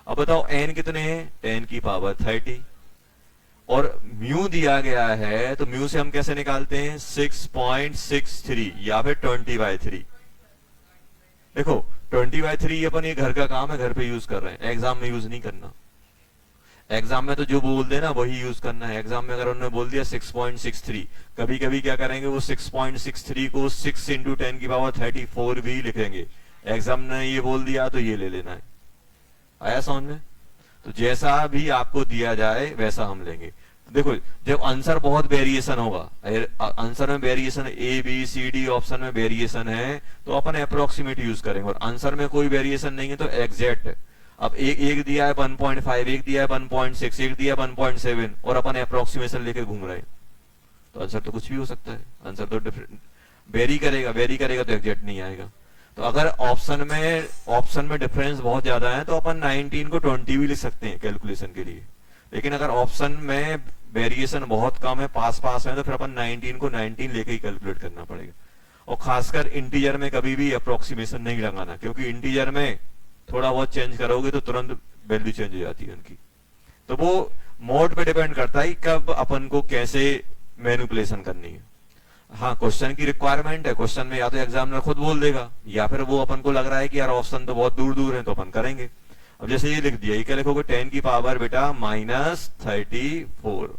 S1: अब बताओ एन कितने हैं? 10⁻30। और म्यू दिया गया है, तो म्यू से हम कैसे निकालते हैं? 6.63 या फिर 20/3। देखो 20/3 अपन ये घर का काम है, घर पे यूज कर रहे हैं, एग्जाम में यूज नहीं करना। एग्जाम में तो जो बोल देना वही यूज करना है। एग्जाम में अगर उन्होंने बोल दिया 6.63, कभी कभी क्या करेंगे वो 6.63 को 6 इंटू 10⁻34 भी लिखेंगे। एग्जाम ने ये बोल दिया तो ये ले लेना है। आया समझ में? तो जैसा भी आपको दिया जाए वैसा हम लेंगे। देखो जब आंसर बहुत वेरिएशन होगा, आंसर में variation A B C D option में वेरिएशन है, तो अपन अप्रोक्सीमेट यूज करेंगे। और आंसर में कोई वेरिएशन नहीं है तो एग्जैक्ट। अब एक दिया है 1.5, एक दिया है 1.6, एक दिया है 1.7, और अपन अप्रोक्सीमेशन लेके घूम रहे हैं, तो आंसर तो कुछ भी हो सकता है। आंसर तो वेरी करेगा तो एग्जैक्ट नहीं आएगा। तो अगर ऑप्शन में डिफरेंस बहुत ज्यादा है तो अपन 19 को 20 भी लिख सकते हैं कैलकुलेशन के लिए। लेकिन अगर ऑप्शन में वेरिएशन बहुत कम है, पास है, तो फिर अपन 19 को 19 लेके ही कैलकुलेट करना पड़ेगा। और खासकर इंटीजर में कभी भी अप्रोक्सीमेशन नहीं लगाना, क्योंकि इंटीजर में थोड़ा बहुत चेंज करोगे तो तुरंत वैल्यू चेंज हो जाती है उनकी। तो वो मोड पे डिपेंड करता है कब अपन को कैसे मैनिपुलेशन करनी है। हाँ क्वेश्चन की रिक्वायरमेंट है, क्वेश्चन में या तो एग्जामिनर खुद बोल देगा, या फिर वो अपन को लग रहा है कि यार ऑप्शन तो बहुत दूर दूर है तो अपन करेंगे। अब जैसे ये लिख दिया, ये क्या लिखोगे? 10 की पावर बेटा -34,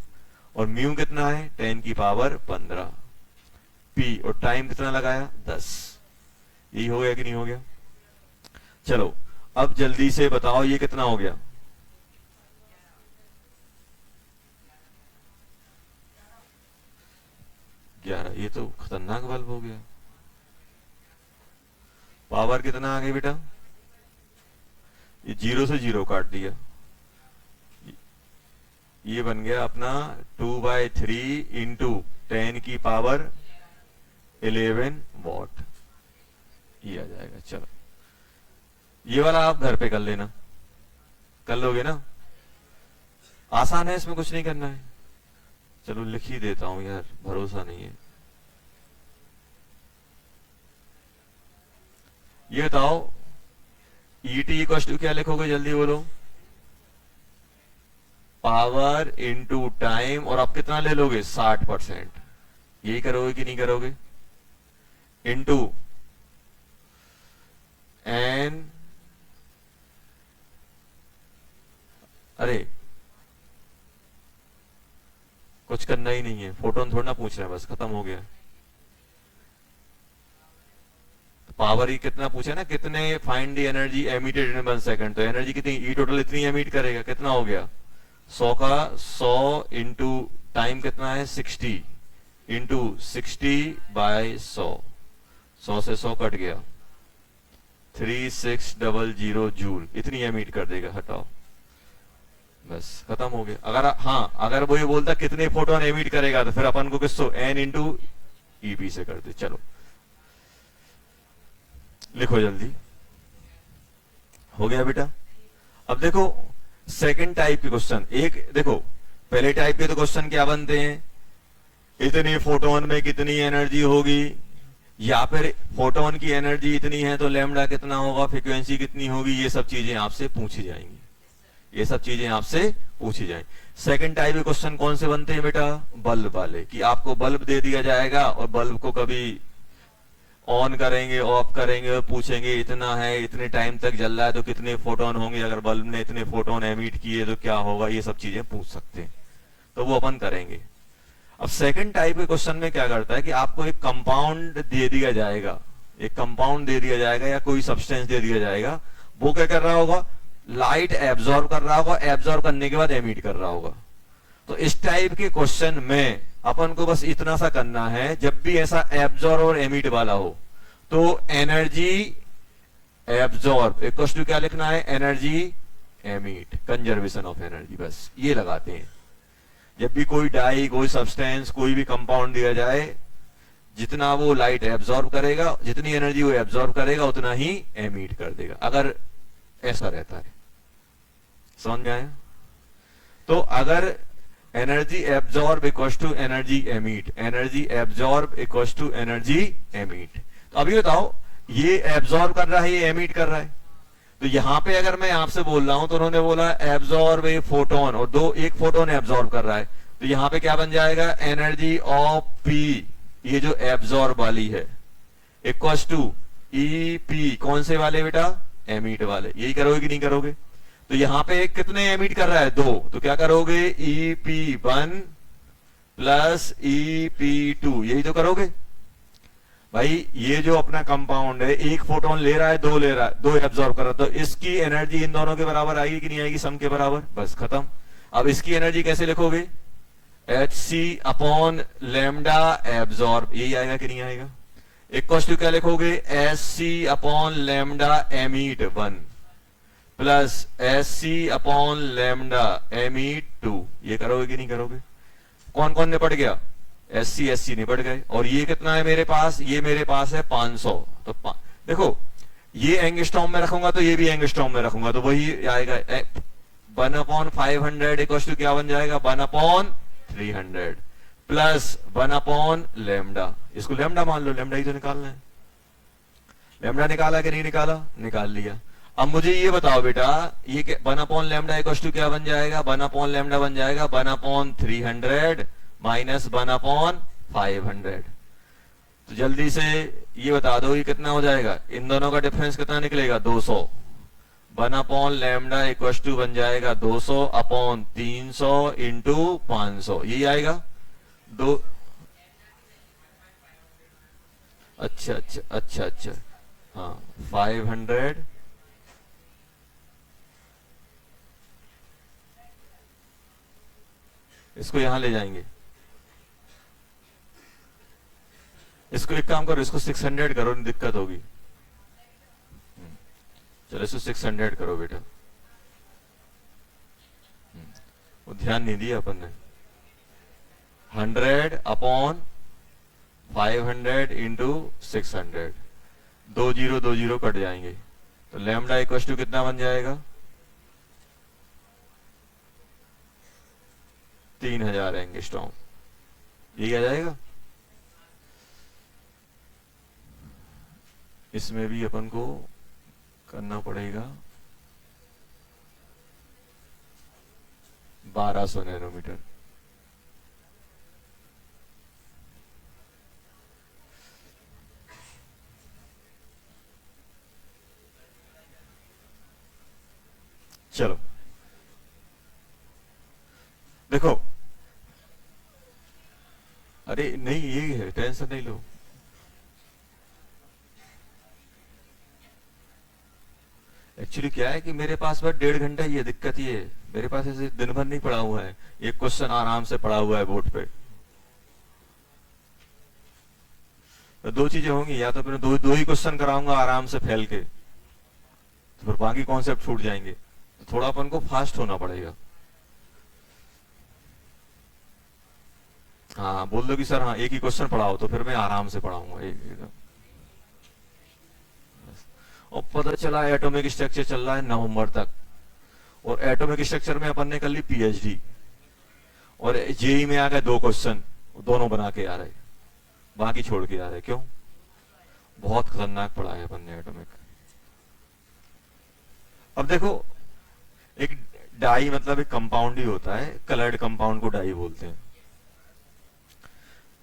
S1: और म्यू कितना है? 10 की पावर 15, पी और टाइम कितना लगाया? 10। यही हो गया कि नहीं हो गया? चलो अब जल्दी से बताओ ये कितना हो गया? खतरनाक बल्ब हो गया। पावर कितना आ गई बेटा, ये 0 से 0 काट दिया, ये बन गया अपना 2/3 इंटू 10 की पावर 11 वॉट, ये आ जाएगा। चलो ये वाला आप घर पे कर लेना, कर लोगे ना, आसान है, इसमें कुछ नहीं करना है। चलो लिख ही देता हूं यार, भरोसा नहीं है। ये बताओ ईटी इक्वल टू क्या लिखोगे, जल्दी बोलो। पावर इंटू टाइम, और आप कितना ले लोगे 60%, यही करोगे कि नहीं करोगे, इंटू एन, अरे कुछ करना ही नहीं है, फोटोन थोड़ा ना पूछ रहे हैं, बस खत्म हो गया। पावर ही कितना पूछा ना, कितने find the energy emitted in 1 second, तो एनर्जी कितनी, ई टोटल इतनी एमिट करेगा, कितना हो गया 100 का 100 इंटू टाइम कितना है 60 इंटू 60/100, 100 से 100 कट गया, 3600 जूल, इतनी एमिट कर देगा। हटाओ, बस खत्म हो गया। अगर हाँ, अगर वो ये बोलता कितने फोटोन एमिट करेगा, तो फिर अपन को किसको एन इंटू ईपी से कर दे। चलो लिखो जल्दी, हो गया बेटा। अब देखो सेकंड टाइप के क्वेश्चन, एक देखो पहले टाइप के तो क्वेश्चन क्या बनते हैं, इतने फोटोन में कितनी एनर्जी होगी, या फिर फोटोन की एनर्जी इतनी है तो लैम्डा कितना होगा, फ्रीक्वेंसी कितनी होगी, ये सब चीजें आपसे पूछी जाएंगी, ये सब चीजें आपसे पूछी जाएंगी। सेकंड टाइप के क्वेश्चन कौन से बनते हैं बेटा, बल्ब वाले, कि आपको बल्ब दे दिया जाएगा और बल्ब को कभी ऑन करेंगे ऑफ करेंगे और पूछेंगे इतना है, इतने टाइम तक जल रहा है तो कितने फोटोन होंगे, अगर बल्ब ने इतने फोटोन एमिट किए तो क्या होगा, ये सब चीजें पूछ सकते हैं, तो वो अपन करेंगे। अब सेकंड टाइप के क्वेश्चन में क्या करता है कि आपको एक कंपाउंड दे दिया जाएगा, एक कंपाउंड दे दिया जाएगा या कोई सब्सटेंस दे दिया जाएगा, वो क्या कर रहा होगा, लाइट एब्जॉर्ब कर रहा होगा, एब्जॉर्ब करने के बाद एमिट कर रहा होगा। तो इस टाइप के क्वेश्चन में अपन को बस इतना सा करना है, जब भी ऐसा एब्जॉर्ब और एमिट वाला हो तो एनर्जी एब्जॉर्ब इक्वल टू क्या लिखना है, energy emit, conservation of energy, बस ये लगाते हैं। जब भी कोई डाई, कोई सब्सटेंस, कोई भी कंपाउंड दिया जाए, जितना वो लाइट एब्जॉर्ब करेगा, जितनी एनर्जी वो एब्जॉर्ब करेगा उतना ही एमिट कर देगा, अगर ऐसा रहता है। समझ में आया? तो अगर energy absorb equal to energy emit, energy absorb equal to energy emit, तो अभी बताओ ये एब्जॉर्ब कर रहा है, ये एमिट कर रहा है, तो यहां पे अगर मैं आपसे बोल रहा हूं तो उन्होंने बोला एब्जॉर्ब ए फोटोन, और एक फोटोन एब्जॉर्ब कर रहा है, तो यहां पे क्या बन जाएगा, एनर्जी ऑफ पी, ये जो एब्जॉर्ब वाली है, इक्वल टू ई पी, कौन से वाले बेटा, एमिट वाले। यही करोगे कि नहीं करोगे? तो यहां पे कितने एमिट कर रहा है, 2, तो क्या करोगे, EP1 प्लस EP2, यही तो करोगे भाई। ये जो अपना कंपाउंड है, एक फोटोन ले रहा है, 2 ले रहा है, 2 एब्जॉर्ब कर रहा है, तो इसकी एनर्जी इन दोनों के बराबर आएगी कि नहीं आएगी, सम के बराबर, बस खत्म। अब इसकी एनर्जी कैसे लिखोगे, HC अपॉन लैम्डा एब्जॉर्ब, यही आएगा कि नहीं आएगा, इक्वल टू क्या लिखोगे, SC upon lambda emit 1 plus SC upon lambda emit 2, ये करोगे कि नहीं करोगे? कौन कौन निपट गया, SC निपट गए, और ये कितना है मेरे पास, ये मेरे पास है 500, तो देखो ये एंगस्ट्रॉम में रखूंगा तो ये भी एंगस्ट्रॉम में रखूंगा, तो वही आएगा 1/500 इक्वल टू क्या बन जाएगा, 1/300 प्लस 1/लैम्डा, इसको लैम्डा मान लो, लैम्डा ही तो निकालना है। लैम्डा निकाला कि नहीं निकाला, निकाल लिया। अब मुझे ये बताओ बेटा, ये 1/लैम्डा इक्वल टू क्या बन जाएगा, 1/लैम्डा बन जाएगा 1/300 माइनस 1/500। तो जल्दी से ये बता दो ये कितना हो जाएगा, इन दोनों का डिफरेंस कितना निकलेगा, 200। 1/लैम्डा इक्वल टू बन जाएगा 200 अपॉन 300 इंटू 500, यही आएगा। दो अच्छा अच्छा अच्छा अच्छा, हाँ 500 इसको यहां ले जाएंगे, इसको एक काम करो, इसको 600 करो, नहीं दिक्कत होगी। चलो इसको 600 करो बेटा। वो ध्यान नहीं दिया अपन ने। 100 अपॉन 500 इंटू 600, 2 0 कट जाएंगे, तो लैम्डा इक्वल टू कितना बन जाएगा? 3000 एंगस्ट्रॉम। यही आ जाएगा। इसमें भी अपन को करना पड़ेगा 1200 नैनोमीटर। चलो देखो, अरे नहीं यही है, टेंशन नहीं लो। एक्चुअली क्या है कि मेरे पास बस 1.5 घंटा, ये दिक्कत ये है, मेरे पास ऐसे दिन भर नहीं पड़ा हुआ है, एक क्वेश्चन आराम से पड़ा हुआ है बोर्ड पे। तो दो चीजें होंगी, या तो मैं दो ही क्वेश्चन कराऊंगा आराम से फैल के, तो फिर बाकी कॉन्सेप्ट छूट जाएंगे, तो थोड़ा अपन को फास्ट होना पड़ेगा। हाँ बोल दो कि सर हाँ एक ही क्वेश्चन पढ़ाओ, तो फिर मैं आराम से पढ़ाऊंगा एकदम। और पता चला एटॉमिक स्ट्रक्चर चल रहा है नवंबर तक, और एटॉमिक स्ट्रक्चर में अपन ने कर ली पीएचडी, और जेई में आ गए 2 क्वेश्चन, दोनों बना के आ रहे, बाकी छोड़ के आ रहे। क्यों? बहुत खतरनाक पढ़ा है अपन ने एटॉमिक। अब देखो, एक डाई मतलब एक कंपाउंड ही होता है, कलर्ड कंपाउंड को डाई बोलते हैं।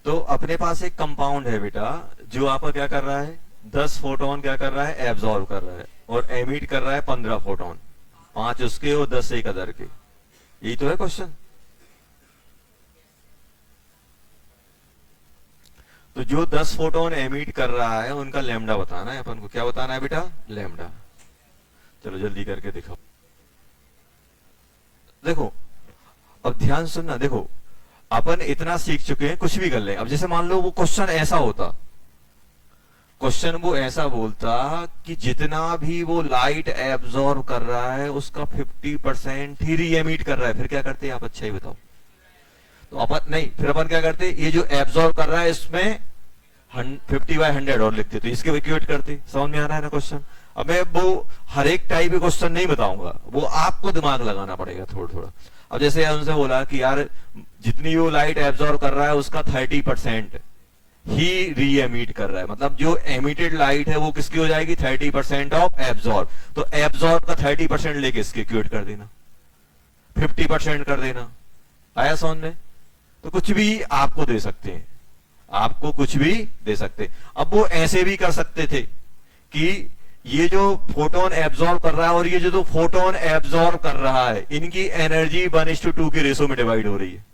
S1: तो अपने पास एक कंपाउंड है बेटा, जो आपका क्या कर रहा है, 10 फोटोन क्या कर रहा है, एब्जॉर्ब कर रहा है, और एमिट कर रहा है 15 फोटोन, 5 उसके और 10 एक अदर के। यही तो है क्वेश्चन। तो जो 10 फोटोन एमिट कर रहा है उनका लैम्डा बताना है अपन को। क्या बताना है बेटा? लैम्डा। चलो जल्दी करके दिखाओ। देखो अब ध्यान सुनना, देखो अपन इतना सीख चुके हैं, कुछ भी कर ले। अब जैसे मान लो वो क्वेश्चन ऐसा होता, क्वेश्चन वो ऐसा बोलता कि जितना भी वो लाइट एब्जॉर्ब कर रहा है उसका 50% ही री एमिट कर रहा है, फिर क्या करते हैं आप? अच्छा ही बताओ। तो अपन नहीं, फिर अपन क्या करते, ये जो एब्जॉर्ब कर रहा है इसमें 50/100 और लिखते, तो इसके इक्वेट करते। समझ में आ रहा है ना क्वेश्चन? अब मैं वो हर एक टाइप के क्वेश्चन नहीं बताऊंगा, वो आपको दिमाग लगाना पड़ेगा थोड़ा थोड़ा। अब जैसे उनसे बोला कि यार जितनी वो लाइट एब्जॉर्ब कर रहा है उसका 30% ही री एमिट कर रहा है, मतलब जो एमिटेड लाइट है वो किसकी हो जाएगी? 30% ऑफ एब्जॉर्ब। तो एब्जॉर्ब का 30% लेके इसके इक्वेट कर देना, 50% कर देना। आया समझ में? तो कुछ भी आपको दे सकते हैं, आपको कुछ भी दे सकते। अब वो ऐसे भी कर सकते थे कि ये जो फोटोन एब्जॉर्ब कर रहा है और ये जो फोटोन एब्जॉर्ब कर रहा है, इनकी एनर्जी 1:2 के रेशो में डिवाइड हो रही है।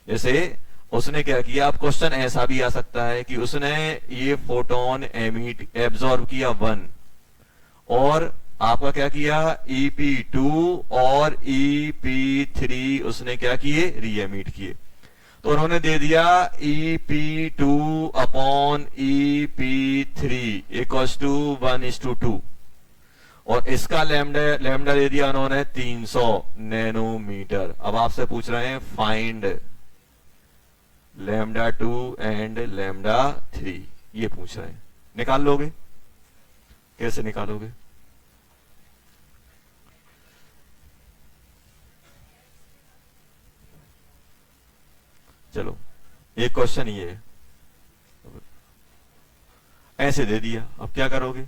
S1: जैसे उसने क्या किया, अब क्वेश्चन ऐसा भी आ सकता है कि उसने ये फोटोन एमिट एब्जॉर्ब किया 1, और आपका क्या किया, EP2 और EP3 उसने क्या किए, री एमिट किए। तो उन्होंने दे दिया EP2 upon EP3 equals to 1:2, और इसका लैम्डा दे दिया उन्होंने 300 नैनोमीटर। अब आपसे पूछ रहे हैं फाइंड लैम्डा 2 एंड लैम्डा 3, ये पूछ रहे हैं। निकाल लोगे? कैसे निकालोगे? चलो एक क्वेश्चन ये है, ऐसे दे दिया, अब क्या करोगे?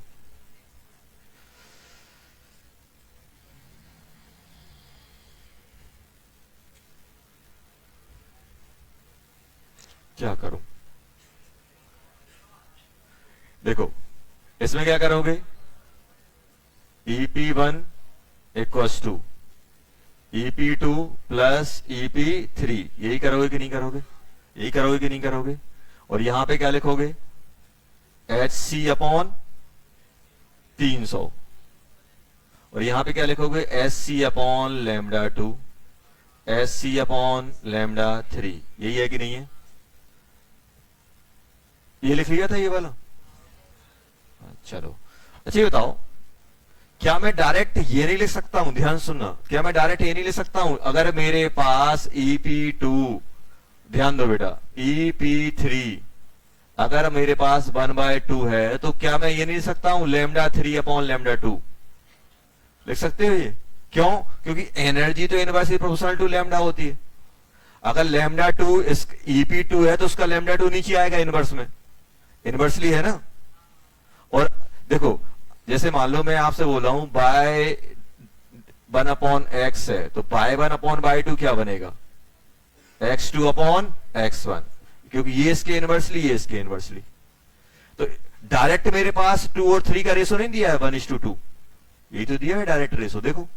S1: क्या करूं? देखो इसमें क्या करोगे, EP1 equals to EP2 plus EP3, यही करोगे कि नहीं करोगे? यही करोगे कि नहीं करोगे? और यहां पे क्या लिखोगे, HC अपॉन 300, और यहां पे क्या लिखोगे, SC upon lambda 2, SC upon lambda 3। यही है कि नहीं है? ये लिख लिया था ये वाला। चलो अच्छा ये बताओ, क्या मैं डायरेक्ट ये नहीं लिख सकता हूं, ध्यान सुनना, क्या मैं डायरेक्ट ये नहीं लिख सकता हूं, अगर मेरे पास EP2, ध्यान दो बेटा, EP3 अगर मेरे पास 1/2 है, तो क्या मैं ये नहीं लिख सकता हूं λ3/λ2? लिख सकते हो ये? क्यों? क्योंकि एनर्जी तो इनवर्सली प्रोपोर्शनल टू लैम्डा होती है। अगर λ2 इस EP2 है तो उसका λ2 नीचे आएगा इनवर्स में, इनवर्सली है ना। और देखो जैसे मान लो मैं आपसे बोल रहा हूं बाय 1/x है, तो बाय 1/2 क्या बनेगा, x2/x1, क्योंकि ये इसके इनवर्सली, ये इसके इनवर्सली। तो डायरेक्ट मेरे पास 2 और 3 का रेशो नहीं दिया है 1:2, ये तो दिया है डायरेक्ट रेशो, देखो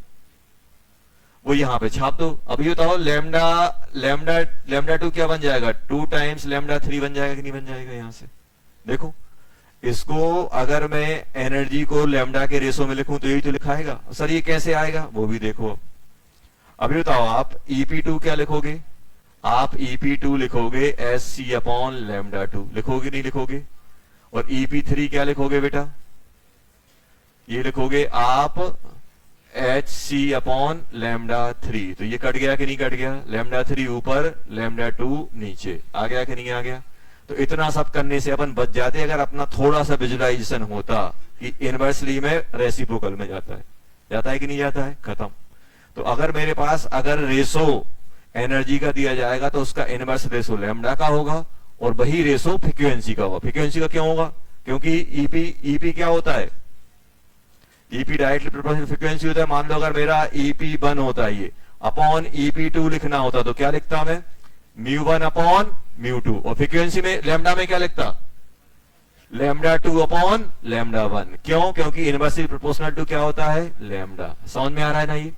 S1: वो यहां पे छाप दो। अभी बताओ λ2 क्या बन जाएगा, 2 टाइम्स λ3 बन जाएगा कि नहीं बन जाएगा, यहां से देखो। इसको अगर मैं एनर्जी को लैम्डा के रेशो में लिखूं तो यही तो लिखाएगा। सर ये कैसे आएगा वो भी देखो। अभी बताओ आप EP2 क्या लिखोगे, आप EP2 लिखोगे SC/λ2, लिखोगे नहीं लिखोगे? और EP3 क्या लिखोगे बेटा, ये लिखोगे आप HC/λ3। तो ये कट गया कि नहीं कट गया, λ3 ऊपर λ2 नीचे, आ गया कि नहीं आ गया? तो इतना सब करने से अपन बच जाते अगर अपना थोड़ा सा विजुलाइजेशन होता कि इनवर्सली में रेसिप्रोकल में जाता है कि नहीं जाता है, खत्म। तो अगर मेरे पास अगर रेशो एनर्जी का दिया जाएगा तो उसका इनवर्स रेशो लैम्डा का होगा, और वही रेशो फ्रीक्वेंसी का होगा। फ्रीक्वेंसी का क्यों होगा, क्योंकि EP क्या होता है, EP डायरेक्टली प्रोपोर्शनल फ्रीक्वेंसी होता है। मान लो अगर मेरा EP1 होता है, ये अपॉन EP2 लिखना होता तो क्या लिखता मैं, μ1/μ2, और फ्रीक्वेंसी में लैम्डा में क्या लिखता, λ2/λ1। क्यों, क्योंकि इनवर्सली प्रोपोर्शनल टू क्या होता है, लैम्डा। समझ में आ रहा है ना ये?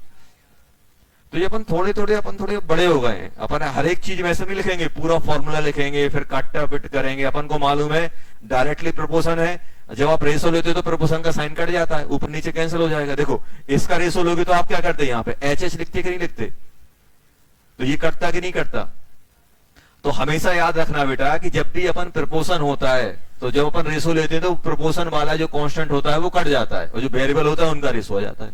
S1: तो ये अपन थोड़े थोड़े बड़े हो गए हैं। अपन हर एक चीज में ऐसे नहीं लिखेंगे, पूरा फॉर्मूला लिखेंगे फिर काटा पिट करेंगे। अपन को मालूम है डायरेक्टली प्रोपोर्शन है, जब आप रेशो लेते हो तो प्रोपोर्शन का साइन कट जाता है, ऊपर नीचे कैंसिल हो जाएगा। देखो इसका रेशो लोगे तो आप क्या करते हैं, यहाँ पे HH लिखते कि नहीं लिखते, तो ये कटता कि नहीं कटता। तो हमेशा याद रखना बेटा कि जब भी अपन प्रोपोर्शन होता है, तो जब अपन रेशो लेते हैं तो प्रोपोर्शन वाला जो कांस्टेंट होता है वो कट जाता है, और जो वेरिएबल होता है उनका रेशो हो जाता है।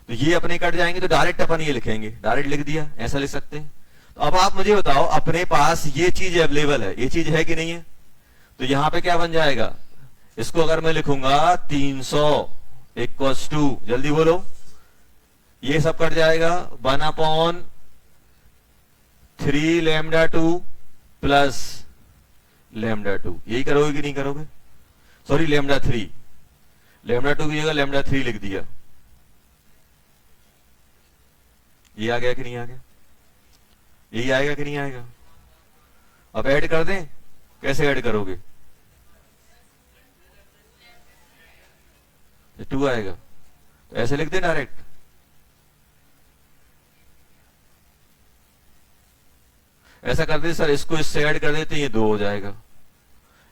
S1: तो ये अपने कट जाएंगे तो डायरेक्ट अपन ये लिखेंगे, डायरेक्ट लिख दिया, ऐसा लिख सकते हैं। तो अब आप मुझे बताओ अपने पास ये चीज अवेलेबल है, ये चीज है कि नहीं है, तो यहां पे क्या बन जाएगा, इसको अगर मैं लिखूंगा 300 इक्वल्स टू, जल्दी बोलो, ये सब कट जाएगा 1/3 λ2 प्लस λ2। यही करोगे कि नहीं करोगे, सॉरी λ3 की जगह λ3 लिख दिया। ये आ गया कि नहीं आ गया, यही आएगा कि नहीं आएगा। अब ऐड कर दें, कैसे ऐड करोगे, 2 आएगा, तो ऐसे लिख दें डायरेक्ट। ऐसा कर दे सर, इसको इससे ऐड कर देते ये 2 हो जाएगा,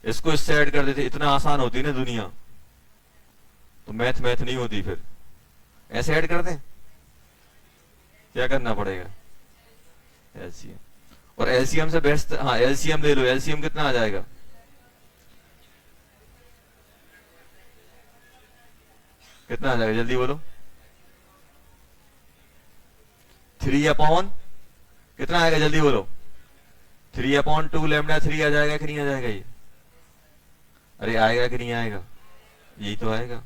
S1: इसको इससे ऐड कर देते, इतना आसान होती ना दुनिया, तो मैथ नहीं होती फिर। ऐसे ऐड कर दें, क्या करना पड़ेगा, एलसीएम। और एलसीएम से बेस्ट, हाँ एलसीएम ले लो, एलसीएम कितना आ जाएगा, कितना आ जाएगा जल्दी बोलो, 3/, कितना आएगा जल्दी बोलो, 3/2 λ3 आ जाएगा कि नहीं आ जाएगा ये, अरे आएगा कि नहीं आएगा, यही तो आएगा।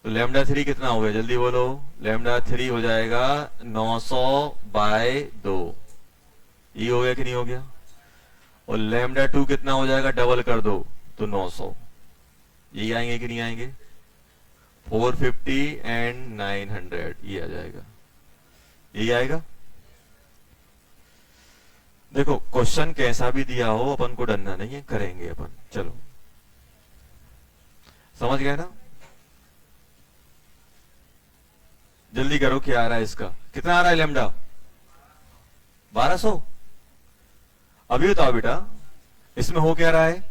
S1: तो λ3 कितना हो गया जल्दी बोलो, λ3 हो जाएगा 900/2, ये हो गया कि नहीं हो गया। और λ2 कितना हो जाएगा, डबल कर दो तो 900, ये आएंगे कि नहीं आएंगे, 450 एंड 900, ये आ जाएगा, यही आएगा। देखो क्वेश्चन कैसा भी दिया हो अपन को डरना नहीं है, करेंगे अपन। चलो समझ गए ना, जल्दी करो, क्या आ रहा है इसका, कितना आ रहा है लैम्डा, 1200। अभी बताओ बेटा इसमें हो क्या रहा है,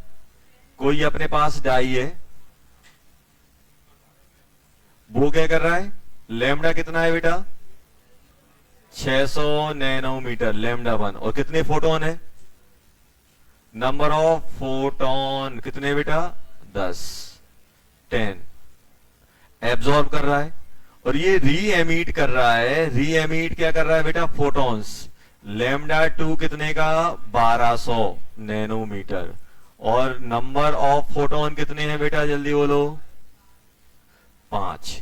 S1: कोई अपने पास डाई है, वो क्या कर रहा है, लैम्डा कितना है बेटा, 600 नैनोमीटर λ1, और कितने फोटोन है, नंबर ऑफ फोटोन कितने बेटा 10 10 एब्जॉर्ब कर रहा है और ये री एमिट कर रहा है। री एमिट क्या कर रहा है बेटा फोटॉन्स। लैम्डा 2 कितने का 1200 नैनोमीटर और नंबर ऑफ फोटोन कितने हैं बेटा जल्दी बोलो 5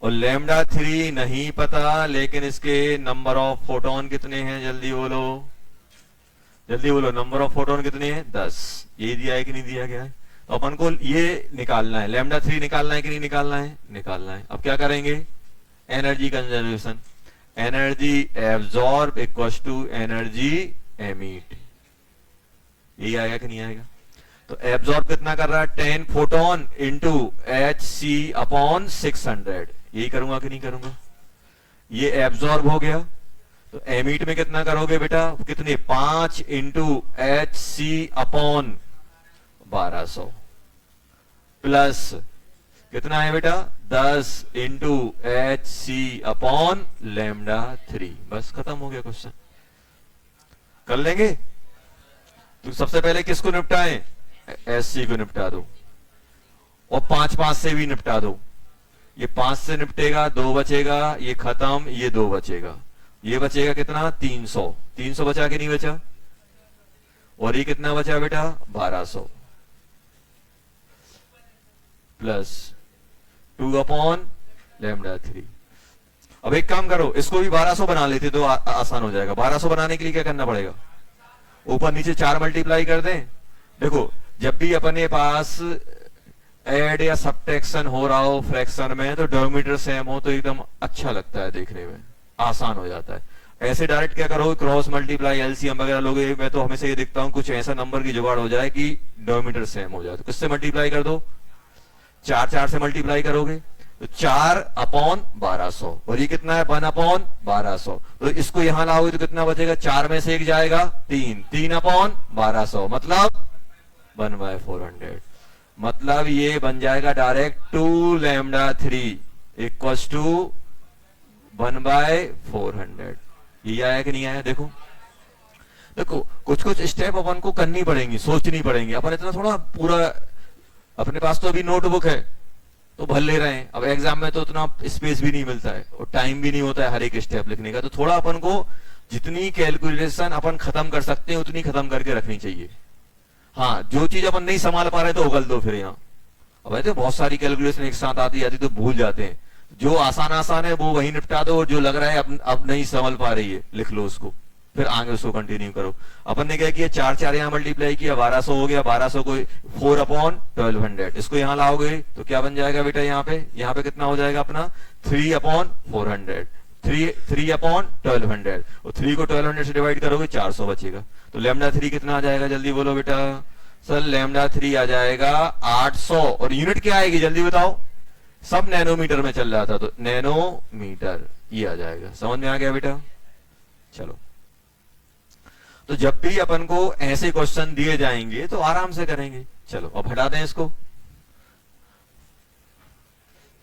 S1: और लैम्डा 3 नहीं पता लेकिन इसके नंबर ऑफ फोटोन कितने हैं जल्दी बोलो नंबर ऑफ फोटोन कितने हैं 10। ये दिया है कि नहीं दिया गया है तो अपन को ये निकालना है लैम्डा 3 निकालना है कि नहीं निकालना है। अब क्या करेंगे energy conservation energy absorb equals to energy emit. ये आएगा कि नहीं आएगा। तो एब्जॉर्ब कितना कर रहा है 10 photon into H C upon 600 यही करूंगा कि नहीं करूंगा। ये एब्जॉर्ब हो गया तो एमिट में कितना करोगे बेटा कितने 5 into H C upon 1200 plus कितना है बेटा 10 into H C upon lambda 3। बस खत्म हो गया क्वेश्चन। कर लेंगे तो सबसे पहले किसको निपटाएं एस सी को निपटा दो और 5 से भी निपटा दो। ये 5 से निपटेगा 2 बचेगा ये खत्म ये 2 बचेगा ये बचेगा कितना 300 बचा कि नहीं बचा और ये कितना बचा बेटा 1200 प्लस 2 अपॉन लैम्डा 3। अब एक काम करो इसको भी 1200 बना लेते तो आसान हो जाएगा। 1200 बनाने के लिए क्या करना पड़ेगा ऊपर नीचे 4 मल्टीप्लाई कर दें। देखो जब भी अपने पास ऐड या सब्ट्रैक्शन हो रहा हो फ्रैक्शन में तो डिनोमिनेटर सेम हो तो एकदम अच्छा लगता है देखने में आसान हो जाता है। ऐसे डायरेक्ट क्या करो क्रॉस मल्टीप्लाई एलसीएम वगैरह लोगे। मैं तो हमेशा ये देखता हूं कुछ ऐसा नंबर की जुगाड़ हो जाए कि डिनोमिनेटर सेम हो जाए तो किससे मल्टीप्लाई कर दो 4 से मल्टीप्लाई करोगे तो 4 अपॉन 1200 और ये कितना है 1 अपॉन 1200 तो इसको यहां लाओगे तो कितना बचेगा 4 में से 1 जाएगा 3 अपॉन 1200 मतलब 1/400 मतलब ये बन जाएगा डायरेक्ट 2 लैम्डा 3 इक्वल्स टू 1/400। ये आया कि नहीं आया। देखो कुछ स्टेप अपन को करनी पड़ेंगी सोचनी पड़ेंगी। अपन इतना थोड़ा पूरा अपने पास तो अभी नोटबुक है तो भर ले रहे हैं। अब एग्जाम में तो उतना स्पेस भी नहीं मिलता है और टाइम भी नहीं होता है हर एक स्टेप लिखने का। तो थोड़ा अपन को जितनी कैलकुलेशन अपन खत्म कर सकते हैं उतनी खत्म करके रखनी चाहिए। हाँ जो चीज अपन नहीं संभाल पा रहे तो उगल दो फिर यहाँ। अब ऐसे बहुत सारी कैलकुलेशन एक साथ आती तो भूल जाते हैं। जो आसान है वो वही निपटा दो और जो लग रहा है अब नहीं संभल पा रही है लिख लो उसको फिर आगे उसको कंटिन्यू करो। अपन ने क्या किया 4 यहाँ मल्टीप्लाई किया 1200 हो गया 1200 को 4 अपॉन 1200 इसको यहाँ लाओगे तो क्या बन जाएगा बेटा यहाँ पे कितना हो जाएगा अपना 3 अपॉन 400 3 अपॉन 1200 और 3 को 1200 से डिवाइड करोगे 400 बचेगा। तो लैम्डा 3 कितना आ जाएगा जल्दी बोलो बेटा सर लैम्डा 3 आ जाएगा 800 और यूनिट क्या आएगी जल्दी बताओ। सब नैनोमीटर में चल रहा था तो नैनोमीटर ये आ जाएगा। समझ में आ गया बेटा। चलो तो जब भी अपन को ऐसे क्वेश्चन दिए जाएंगे तो आराम से करेंगे। चलो अब हटा दें इसको।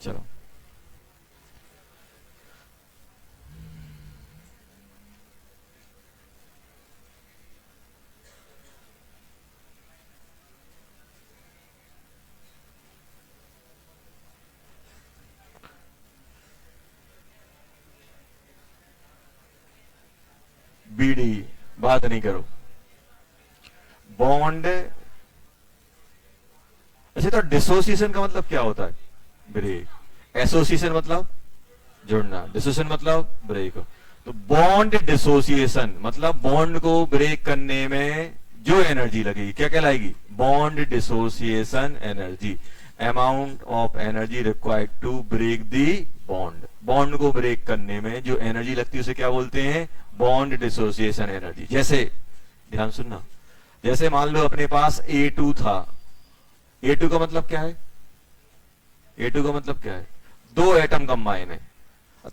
S1: चलो बीडी बात नहीं करो बॉन्ड। अच्छा तो डिसोसिएशन का मतलब क्या होता है ब्रेक। एसोसिएशन मतलब जुड़ना डिसोसिएशन मतलब ब्रेक। तो बॉन्ड डिसोसिएशन मतलब बॉन्ड को ब्रेक करने में जो एनर्जी लगेगी क्या कहलाएगी bond dissociation energy. Amount of energy required to break the bond. Bond को ब्रेक करने में जो एनर्जी लगती है उसे क्या बोलते हैं बॉन्ड डिसोसिएशन एनर्जी। जैसे ध्यान सुनना जैसे मान लो अपने पास A2 था। A2 का मतलब क्या है A2 का मतलब क्या है 2 एटम कंबाइन है।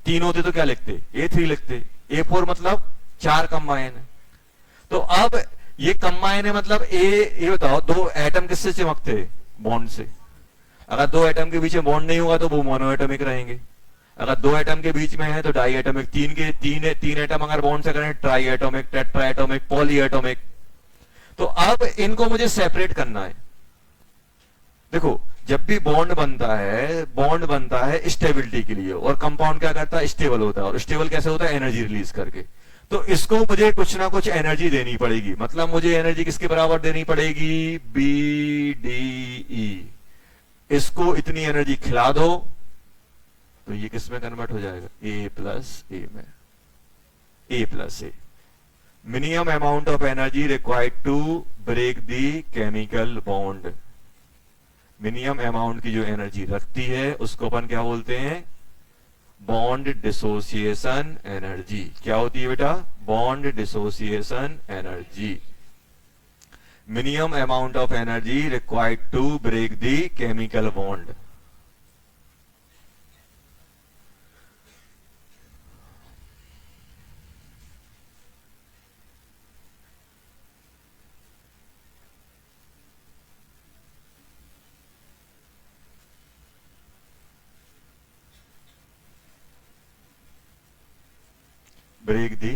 S1: 3 होते तो क्या लिखते A3 लिखते। A4 मतलब 4 कंबाइन है। तो अब ये कंबाइन है मतलब ये बताओ 2 एटम किससे चिपकते बॉन्ड से। अगर 2 एटम के बीच में बॉन्ड नहीं होगा तो वो मोनोएटॉमिक रहेंगे। अगर 2 एटम के बीच में है तो डाई एटॉमिक। 3 एटम अगर बॉन्ड से करें try atomic tetra atomic poly atomic. तो अब इनको मुझे सेपरेट करना है। देखो जब भी बॉन्ड बनता है स्टेबिलिटी के लिए, और कंपाउंड क्या करता है, स्टेबल होता है। और स्टेबल कैसे होता है, एनर्जी रिलीज करके। तो इसको मुझे कुछ ना कुछ एनर्जी देनी पड़ेगी, मतलब मुझे एनर्जी किसके बराबर देनी पड़ेगी, बी डी ई। इसको इतनी एनर्जी खिला दो तो ये किस में कन्वर्ट हो जाएगा, ए प्लस ए में, A plus A. Minimum amount of energy required to break the chemical bond. Minimum amount की जो एनर्जी रखती है उसको अपन क्या बोलते हैं, बॉन्ड डिसोसिएशन एनर्जी। क्या होती है बेटा, bond dissociation energy. Minimum amount of energy required to break the chemical bond. break the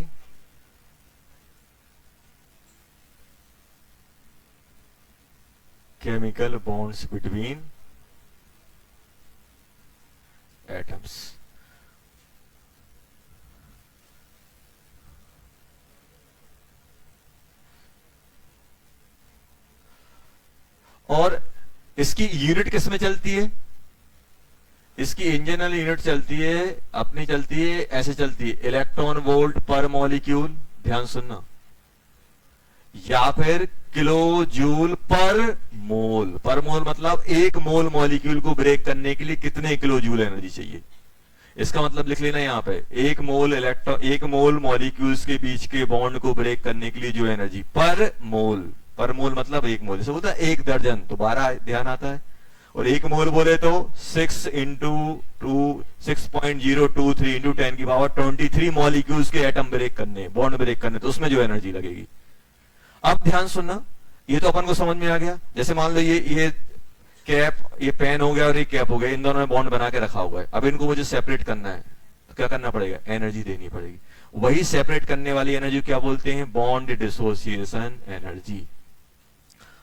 S1: chemical bonds between atoms। और इसकी यूनिट किस में चलती है, इसकी इंजनल यूनिट चलती है अपनी, चलती है ऐसे चलती है, इलेक्ट्रॉन वोल्ट पर मॉलिक्यूल, ध्यान सुनना, या फिर किलो जूल पर मोल। पर मोल मतलब एक मोल मॉलिक्यूल को ब्रेक करने के लिए कितने किलो जूल एनर्जी चाहिए। इसका मतलब लिख लेना यहां पे, एक मोल मॉलिक्यूल्स के बीच के बॉन्ड को ब्रेक करने के लिए जो एनर्जी, पर मोल मतलब एक मोल, जैसे बोलता है 1 दर्जन तो 12 ध्यान आता है, और 1 मोल बोले तो 6 इंटू 6.023 इंटू 10 की पावर 23 मॉलिक्यूल्स के एटम ब्रेक करने, बॉन्ड ब्रेक करने, तो उसमें जो एनर्जी लगेगी। अब ध्यान सुनना, ये तो अपन को समझ में आ गया। जैसे मान लो ये कैप, ये पेन हो गया और ये कैप हो गया, इन दोनों में बॉन्ड बना के रखा हुआ है। अब इनको मुझे सेपरेट करना है तो क्या करना पड़ेगा, एनर्जी देनी पड़ेगी। वही सेपरेट करने वाली एनर्जी क्या बोलते हैं, बॉन्ड डिसोसिएशन एनर्जी।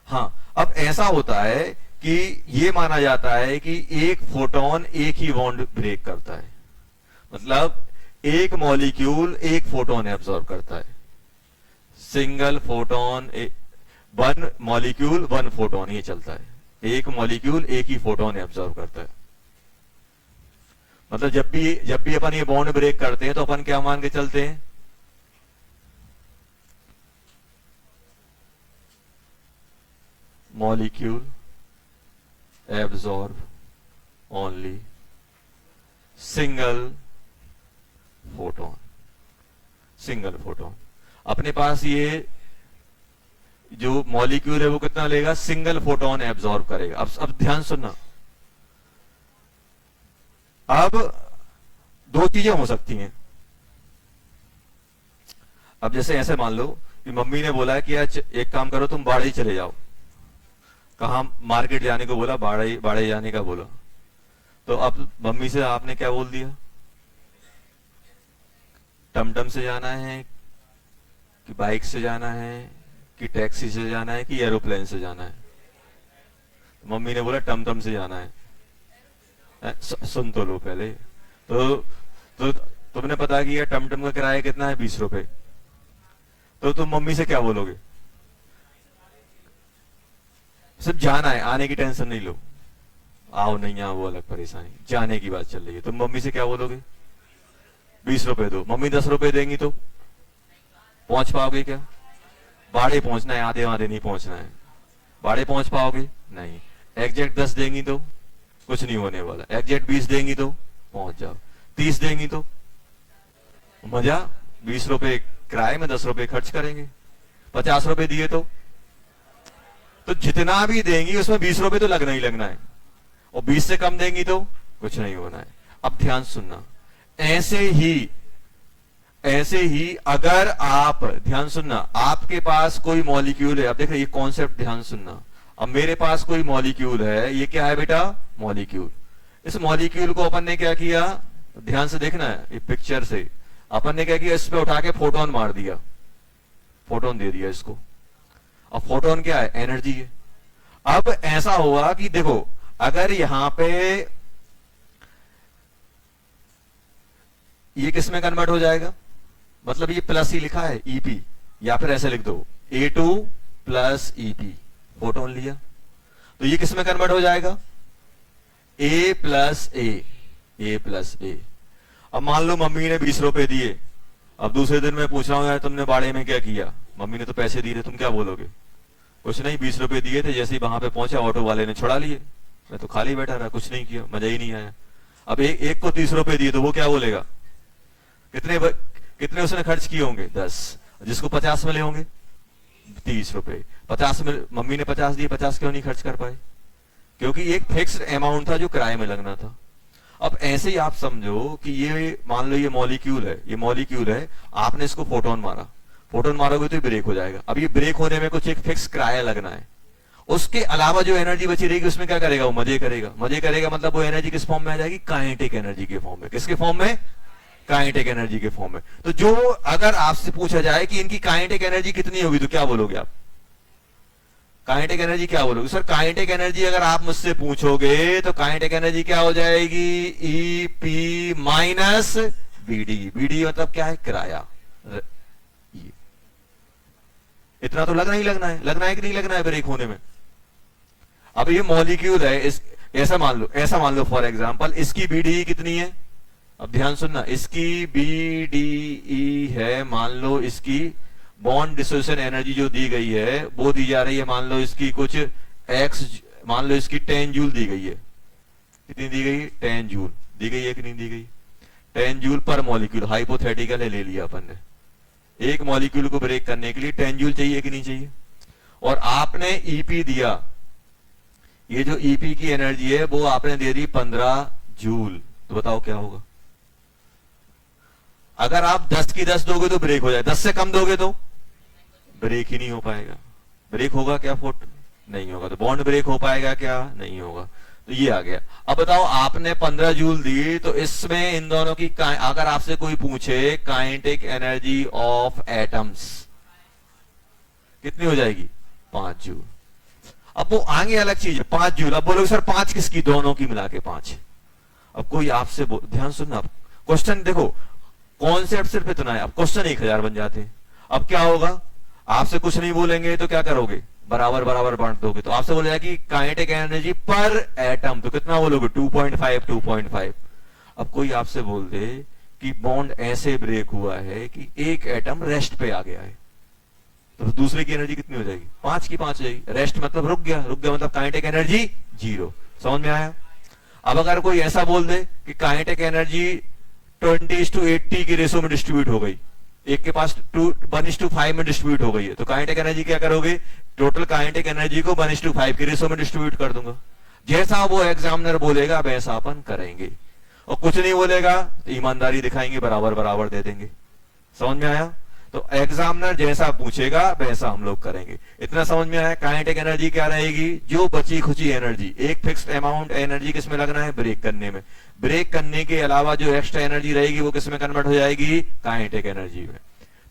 S1: हाँ, अब ऐसा होता है कि ये माना जाता है कि एक फोटोन एक ही बॉन्ड ब्रेक करता है, मतलब एक मॉलिक्यूल एक फोटोन एब्सॉर्ब करता है। सिंगल फोटोन, 1 मॉलिक्यूल 1 फोटोन, ये चलता है। एक मॉलिक्यूल एक ही फोटोन एब्सॉर्ब करता है। मतलब जब भी अपन ये बॉन्ड ब्रेक करते हैं तो अपन क्या मान के चलते हैं, molecule absorb only single photon. अपने पास ये जो मॉलिक्यूल है वो कितना लेगा, सिंगल फोटोन एब्सॉर्ब करेगा। अब ध्यान सुनना, अब 2 चीजें हो सकती हैं। अब जैसे ऐसे मान लो कि मम्मी ने बोला कि आज एक काम करो, तुम बाड़े चले जाओ। कहा, मार्केट जाने को बोला, बाड़े जाने का बोला। तो अब मम्मी से आपने क्या बोल दिया, टमटम से जाना है कि बाइक से जाना है कि टैक्सी से जाना है कि एरोप्लेन से जाना है। तो मम्मी ने बोला टमटम से जाना है। सुन तो लो पहले। तो तुमने पता किया टमटम का किराया कितना है, 20 रुपए। तो तुम मम्मी से क्या बोलोगे, सिर्फ जाना है, आने की टेंशन नहीं लो, आओ नहीं आओ वो अलग परेशानी, जाने की बात चल रही है। तुम मम्मी से क्या बोलोगे, 20 रुपए दो। मम्मी 10 रुपए देंगी तो पहुंच पाओगे क्या, बाड़े पहुंचना है, आधे आधे नहीं पहुंचना है। बाड़े पहुंच पाओगे नहीं। एग्जैक्ट 10 देंगी तो कुछ नहीं होने वाला, एग्जैक्ट 20 देंगी तो पहुंच जाओ, 30 देंगी तो मजा, 20 रुपए किराए में 10 रुपए खर्च करेंगे। 50 रुपए दिए तो जितना भी देंगी उसमें 20 रुपए तो लगना ही लगना है, और 20 से कम देंगी तो कुछ नहीं होना है। अब ध्यान सुनना, ऐसे ही अगर आप, ध्यान सुनना, आपके पास कोई मॉलिक्यूल है। अब देखो ये कॉन्सेप्ट ध्यान सुनना। अब मेरे पास कोई मॉलिक्यूल है, ये क्या है बेटा, मॉलिक्यूल। इस मॉलिक्यूल को अपन ने क्या किया, ध्यान से देखना है ये पिक्चर से, अपन ने क्या किया, इस पे उठा के फोटोन मार दिया, फोटोन दे दिया इसको। अब फोटोन क्या है? एनर्जी है। अब ऐसा हुआ कि देखो, अगर यहां पे ये किस में कन्वर्ट हो जाएगा, मतलब ये प्लस ही लिखा है ईपी, या फिर ऐसे लिख दो A2 प्लस ईपी, फोटोन लिया, तो ये किस में कन्वर्ट हो जाएगा? A प्लस ए। अब मान लो मम्मी ने 20 रुपए दिए, अब दूसरे दिन मैं पूछ रहा हूं यार तुमने बाड़े में क्या किया? मम्मी ने तो पैसे दिए थे, तुम क्या बोलोगे? कुछ नहीं, 20 रुपए दिए थे, जैसे ही वहां पे पहुंचा ऑटो वाले ने छुड़ा लिए, मैं तो खाली बैठा रहा, कुछ नहीं किया, मजा ही नहीं आया। अब एक को 30 रुपए दिए तो वो क्या बोलेगा? कितने उसने खर्च किए होंगे? 10। जिसको 50 मिले होंगे 30 रुपए, 50 में मम्मी ने 50 दिए, 50 क्यों नहीं खर्च कर पाए? क्योंकि एक फिक्स्ड अमाउंट था जो किराए में लगना था। अब ऐसे ही आप समझो कि ये मान लो ये मॉलिक्यूल है, आपने इसको फोटोन मारोगे तो ये ब्रेक हो जाएगा। अब ये ब्रेक होने में कुछ एक फिक्स किराया लगना है, उसके अलावा जो एनर्जी बची रहेगी उसमें क्या करेगा? वो मजे करेगा। मतलब वो एनर्जी किस फॉर्म में आ जाएगी? काइनेटिक एनर्जी के फॉर्म में। किसके फॉर्म में? काइनेटिक एनर्जी के फॉर्म में। तो जो अगर आपसे पूछा जाए कि इनकी काइनेटिक एनर्जी कितनी होगी तो क्या बोलोगे आप? काइनेटिक एनर्जी क्या बोलोगे? सर काइनेटिक एनर्जी अगर आप मुझसे पूछोगे तो काइनेटिक एनर्जी क्या हो जाएगी? ईपी माइनस बीडी मतलब क्या है? किराया। इतना तो लगना है कि नहीं लगना है ब्रेक होने में? अब ये मॉलिक्यूल है, ऐसा मान लो फॉर एग्जांपल इसकी बीडी कितनी है? अब ध्यान सुनना, इसकी बीडीई है, मान लो इसकी बॉन्ड डिसोसिएशन एनर्जी जो दी गई है वो दी जा रही है, मान लो इसकी कुछ एक्स, मान लो इसकी 10 जूल दी गई है। कितनी दी गई? 10 जूल दी गई है कि नहीं दी गई? 10 जूल पर मॉलिक्यूल, हाइपोथेटिकल है, ले लिया अपन ने। एक मॉलिक्यूल को ब्रेक करने के लिए 10 जूल चाहिए कि नहीं चाहिए? और आपने ईपी दिया, ये जो ईपी की एनर्जी है वो आपने दे दी 15 जूल, तो बताओ क्या होगा? अगर आप 10 की 10 दोगे तो ब्रेक हो जाए, 10 से कम दोगे तो ब्रेक ही नहीं हो पाएगा। ब्रेक होगा क्या? नहीं होगा। तो बॉन्ड ब्रेक हो पाएगा क्या? नहीं होगा। तो ये आ गया। अब बताओ आपने 15 जूल दी, तो इसमें इन दोनों की अगर आपसे कोई पूछे काइनेटिक एनर्जी ऑफ एटम्स कितनी हो जाएगी? 5 जूल। अब वो आगे अलग चीज है, 5 जूल। अब बोलोगे सर 5 किसकी? दोनों की मिला के 5। अब कोई आपसे ध्यान सुनना, क्वेश्चन देखो, कॉन्सेप्ट सिर्फ इतना है, अब क्वेश्चन 1000 बन जाते हैं। अब क्या होगा? आपसे कुछ नहीं बोलेंगे तो क्या करोगे? बराबर बांट दोगे। तो आपसे बोलेगा कि काइनेटिक एनर्जी पर एटम, तो कितना बोलोगे? 2.5। अब कोई आपसे बोल दे कि बॉन्ड ऐसे ब्रेक हुआ है कि एक एटम रेस्ट पे आ गया है, तो दूसरे की एनर्जी कितनी हो जाएगी? 5 की 5 हो जाएगी। रेस्ट मतलब रुक गया मतलब काइनेटिक एनर्जी 0। समझ में आया? अब अगर कोई ऐसा बोल दे कि काइनेटिक एनर्जी 20:80 की रेशो में डिस्ट्रीब्यूट हो गई, एक के पास 1:5 में डिस्ट्रीब्यूट हो गई है, तो काइनेटिक एनर्जी क्या करोगे? टोटल काइनेटिक एनर्जी को 1:5 की रेशो में डिस्ट्रीब्यूट कर दूंगा। जैसा वो एग्जामिनर बोलेगा वैसा अपन करेंगे, और कुछ नहीं बोलेगा तो ईमानदारी दिखाएंगे, बराबर दे देंगे। समझ में आया? तो एग्जामिनर जैसा पूछेगा वैसा हम लोग करेंगे। इतना समझ में आया? काइनेटिक एनर्जी क्या रहेगी? जो बची खुची एनर्जी, एक फिक्स्ड अमाउंट एनर्जी किसमें लगना है? ब्रेक करने में। ब्रेक करने के अलावा जो एक्स्ट्रा एनर्जी रहेगी वो किसमें कन्वर्ट हो जाएगी? काइनेटिक एनर्जी में।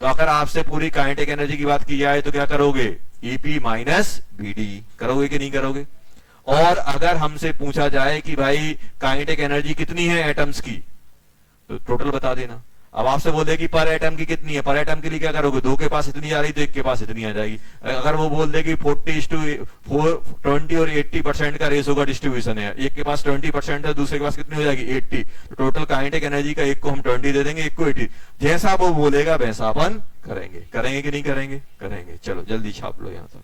S1: तो अगर आपसे पूरी काइनेटिक एनर्जी की बात की जाए तो क्या करोगे? ईपी माइनस बीडी करोगे कि नहीं करोगे? और अगर हमसे पूछा जाए कि भाई काइनेटिक एनर्जी कितनी है एटम्स की, तो टोटल बता देना। अब आपसे बोले कि पर एटम की कितनी है, पर एटम के लिए क्या करोगे? 2 के पास इतनी आ रही तो 1 के पास इतनी आ जाएगी। अगर वो बोल दे कि 40:20 और 80% का रेशो का डिस्ट्रीब्यूशन है, एक के पास 20% है, दूसरे के पास कितनी हो जाएगी? 80। तो टोटल काइनेटिक एनर्जी का एक को हम 20 दे देंगे, एक को 80। जैसा वो बोलेगा वैसा अपन करेंगे कि नहीं करेंगे। चलो जल्दी छाप लो यहां तक।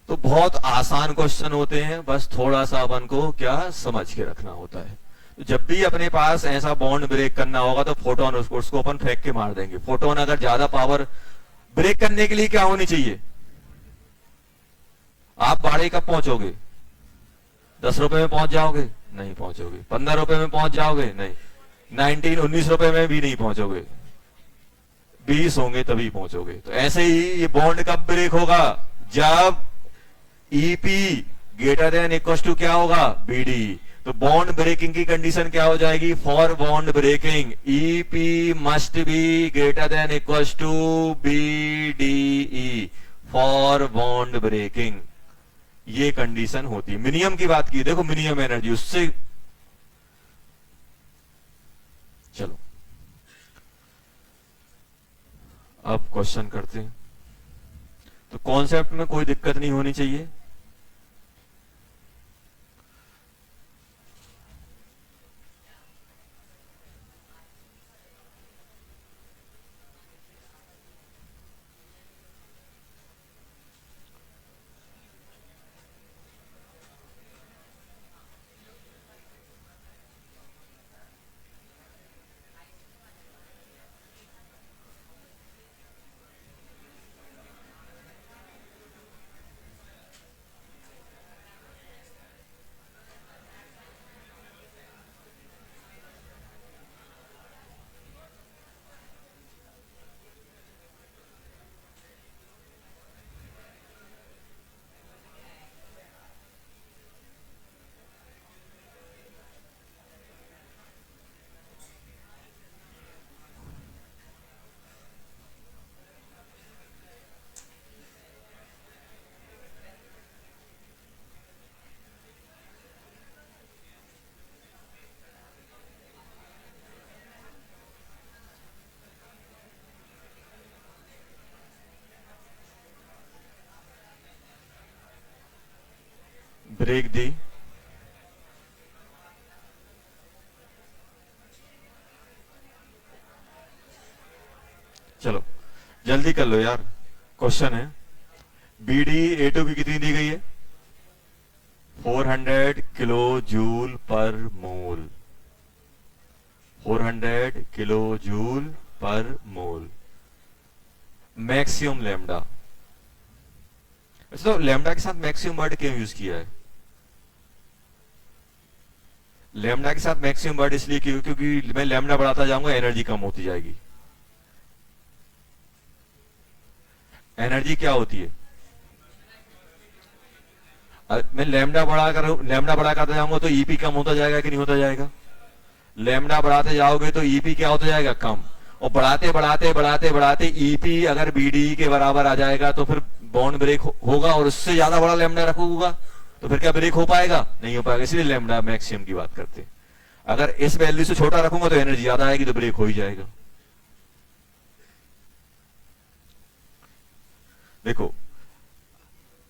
S1: तो बहुत आसान क्वेश्चन होते हैं, बस थोड़ा सा अपन को क्या समझ के रखना होता है। जब भी अपने पास ऐसा बॉन्ड ब्रेक करना होगा तो फोटोन उसको अपन फेंक के मार देंगे। फोटोन अगर ज्यादा पावर ब्रेक करने के लिए क्या होनी चाहिए? आप बाड़े कब पहुंचोगे? 10 रुपए में पहुंच जाओगे? नहीं पहुंचोगे। 15 रुपए में पहुंच जाओगे? नहीं। 19 रुपए में भी नहीं पहुंचोगे। 20 होंगे तभी पहुंचोगे। तो ऐसे ही ये बॉन्ड कब ब्रेक होगा? जब EP greater than equal to क्या होगा? बीडी। तो बॉन्ड ब्रेकिंग की कंडीशन क्या हो जाएगी? For bond breaking EP must be greater than equal to BDE for bond breaking, ये कंडीशन होती है। मिनिमम की बात की, देखो मिनिमम एनर्जी उससे। चलो अब क्वेश्चन करते हैं। तो कॉन्सेप्ट में कोई दिक्कत नहीं होनी चाहिए। ब्रेक दी, चलो जल्दी कर लो यार। क्वेश्चन है बीडी A2 की कितनी दी गई है? 400 किलो जूल पर मोल, 400 किलो जूल पर मोल। मैक्सिमम लैम्डा, तो लैम्डा के साथ मैक्सिमम वर्ड क्यों यूज किया है? लैम्डा के साथ मैक्सिमम वर्ड इसलिए क्योंकि मैं लैम्डा बढ़ाता जाऊंगा एनर्जी कम होती जाएगी। एनर्जी क्या होती है? मैं लैम्डा बढ़ाकर जाऊंगा तो ईपी कम होता जाएगा कि नहीं होता जाएगा? लैम्डा बढ़ाते जाओगे तो ईपी क्या होता जाएगा? कम। और बढ़ाते बढ़ाते बढ़ाते बढ़ाते ईपी अगर बीडी के बराबर आ जाएगा तो फिर बॉन्ड ब्रेक होगा, और उससे ज्यादा बड़ा लैम्डा रखूंगा तो फिर क्या ब्रेक हो पाएगा? नहीं हो पाएगा। इसलिए लैम्डा मैक्सिमम की बात करते हैं। अगर इस वैल्यू से छोटा रखूंगा तो एनर्जी ज्यादा आएगी तो ब्रेक हो ही जाएगा। देखो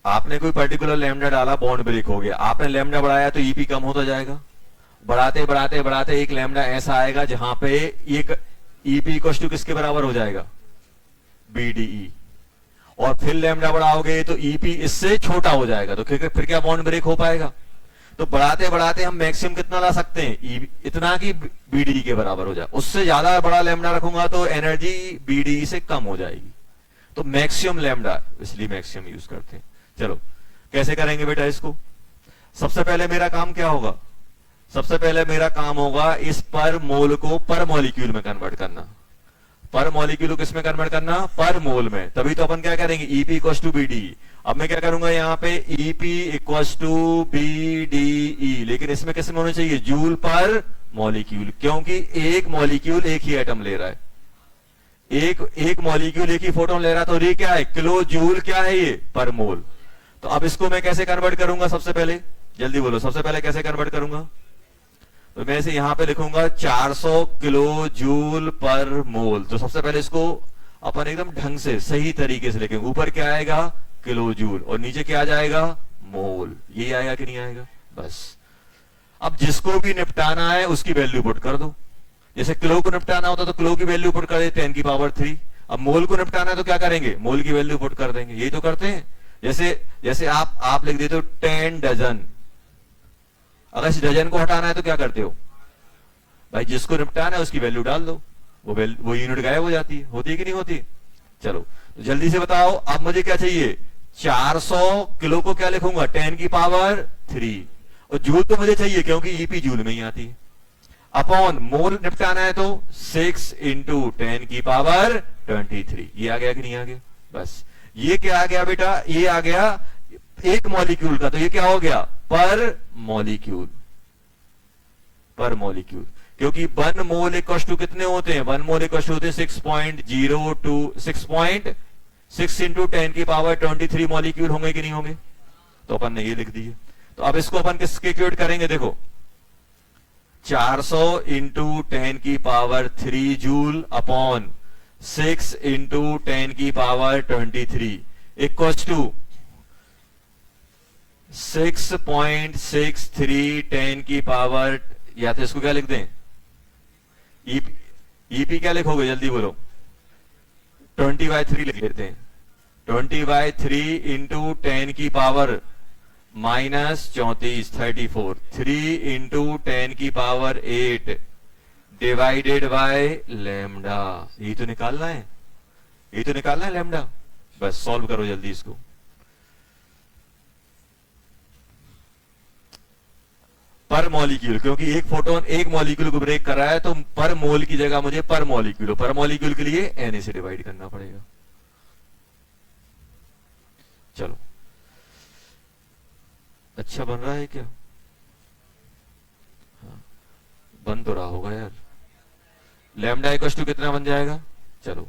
S1: आपने कोई पर्टिकुलर लैम्डा डाला, बॉन्ड ब्रेक हो गया, आपने लैम्डा बढ़ाया तो ईपी कम होता जाएगा। बढ़ाते बढ़ाते बढ़ाते एक लैम्डा ऐसा आएगा जहां पे एक ईपी इक्वल टू किसके बराबर हो जाएगा? बीडीई। और फिर लैम्डा बढ़ाओगे तो ईपी इससे छोटा हो जाएगा, तो फिर क्या बॉन्ड ब्रेक हो पाएगा? तो बढ़ाते बढ़ाते हम मैक्सिमम कितना ला सकते हैं? इतना कि बीडीई के बराबर हो जाए। उससे ज्यादा बड़ा लैम्डा रखूंगा तो एनर्जी बीडीई से कम हो जाएगी। तो मैक्सिमम लैम्डा, इसलिए मैक्सिमम यूज करते हैं। चलो कैसे करेंगे बेटा इसको? सबसे पहले मेरा काम क्या होगा? सबसे पहले मेरा काम होगा इस पर मोल को पर मॉलिक्यूल में कन्वर्ट करना। पर मॉलिक्यूल को किस में कन्वर्ट करना? पर मोल में। तभी तो अपन क्या करेंगे? EP equals to BDE. अब मैं क्या करूंगा यहाँ पे? ईपी इक्वल्स टू बीडीई, लेकिन इसमें किस में होना चाहिए? जूल पर मॉलिक्यूल, क्योंकि एक मॉलिक्यूल एक ही एटम ले रहा है। एक मॉलिक्यूल एक ही फोटोन ले रहा है, तो ये क्या है? किलो जूल क्या है ये? पर मोल। तो अब इसको मैं कैसे कन्वर्ट करूंगा? सबसे पहले जल्दी बोलो, सबसे पहले कैसे कन्वर्ट करूंगा? तो मैं इसे यहां पे लिखूंगा 400 किलो जूल पर मोल। तो सबसे पहले इसको अपन एकदम ढंग से सही तरीके से लिखेंगे। ऊपर क्या आएगा? किलो जूल, और नीचे क्या आ जाएगा? मोल। ये आएगा कि नहीं आएगा? बस। अब जिसको भी निपटाना है उसकी वैल्यू पुट कर दो। जैसे किलो को निपटाना होता तो किलो की वैल्यू पुट कर देते 10 की पावर 3। अब मोल को निपटाना है तो क्या करेंगे? मोल की वैल्यू पुट कर देंगे। यही तो करते हैं। जैसे आप लिख देते हो 10 डजन। अगर इस डजन को हटाना है तो क्या करते हो भाई? जिसको निपटाना है उसकी वैल्यू डाल दो, वो यूनिट गायब हो जाती है। होती है कि नहीं होती? चलो तो जल्दी से बताओ, अब मुझे क्या चाहिए? 400 किलो को क्या लिखूंगा? 10 की पावर 3। और जूल तो मुझे चाहिए क्योंकि ईपी जूल में ही आती है। अपॉन मोल निपटाना है तो 6 इंटू 10 की पावर 23। ये आ गया कि नहीं आ गया? बस। ये क्या आ गया बेटा? ये आ गया एक मॉलिक्यूल का, तो ये क्या हो गया? पर मॉलिक्यूल। पर मॉलिक्यूल, क्योंकि 1 मोल इक्वल टू कितने होते हैं, 1 मोल इक्वल टू होते हैं 6.6 इंटू 10 की पावर 23 मॉलिक्यूल होंगे कि नहीं होंगे, तो अपन ने ये लिख दिए। तो अब इसको अपन किसके इक्वेट करेंगे, देखो 400 इंटू 10 की पावर 3 जूल अपॉन 6 इंटू 10 की पावर 23 इक्वल टू 6.63 10 की पावर, या तो इसको क्या लिख दें, ईपी क्या लिखोगे जल्दी बोलो, 20/3 लिख लेते हैं, 20/3 इंटू 10 की पावर -34 34, 3 इंटू 10 की पावर 8 डिवाइडेड बाय लैम्डा। ये तो निकालना है, ये तो निकालना है लैम्डा। बस सॉल्व करो जल्दी इसको। पर मॉलिक्यूल, क्योंकि एक फोटोन एक मॉलिक्यूल को ब्रेक कर रहा है, तो पर मोल की जगह मुझे पर मॉलिक्यूल के लिए Na से डिवाइड करना पड़ेगा। चलो, अच्छा बन रहा है क्या, हाँ, बन तो रहा होगा यार। लैम्डा इक्वल टू कितना बन जाएगा, चलो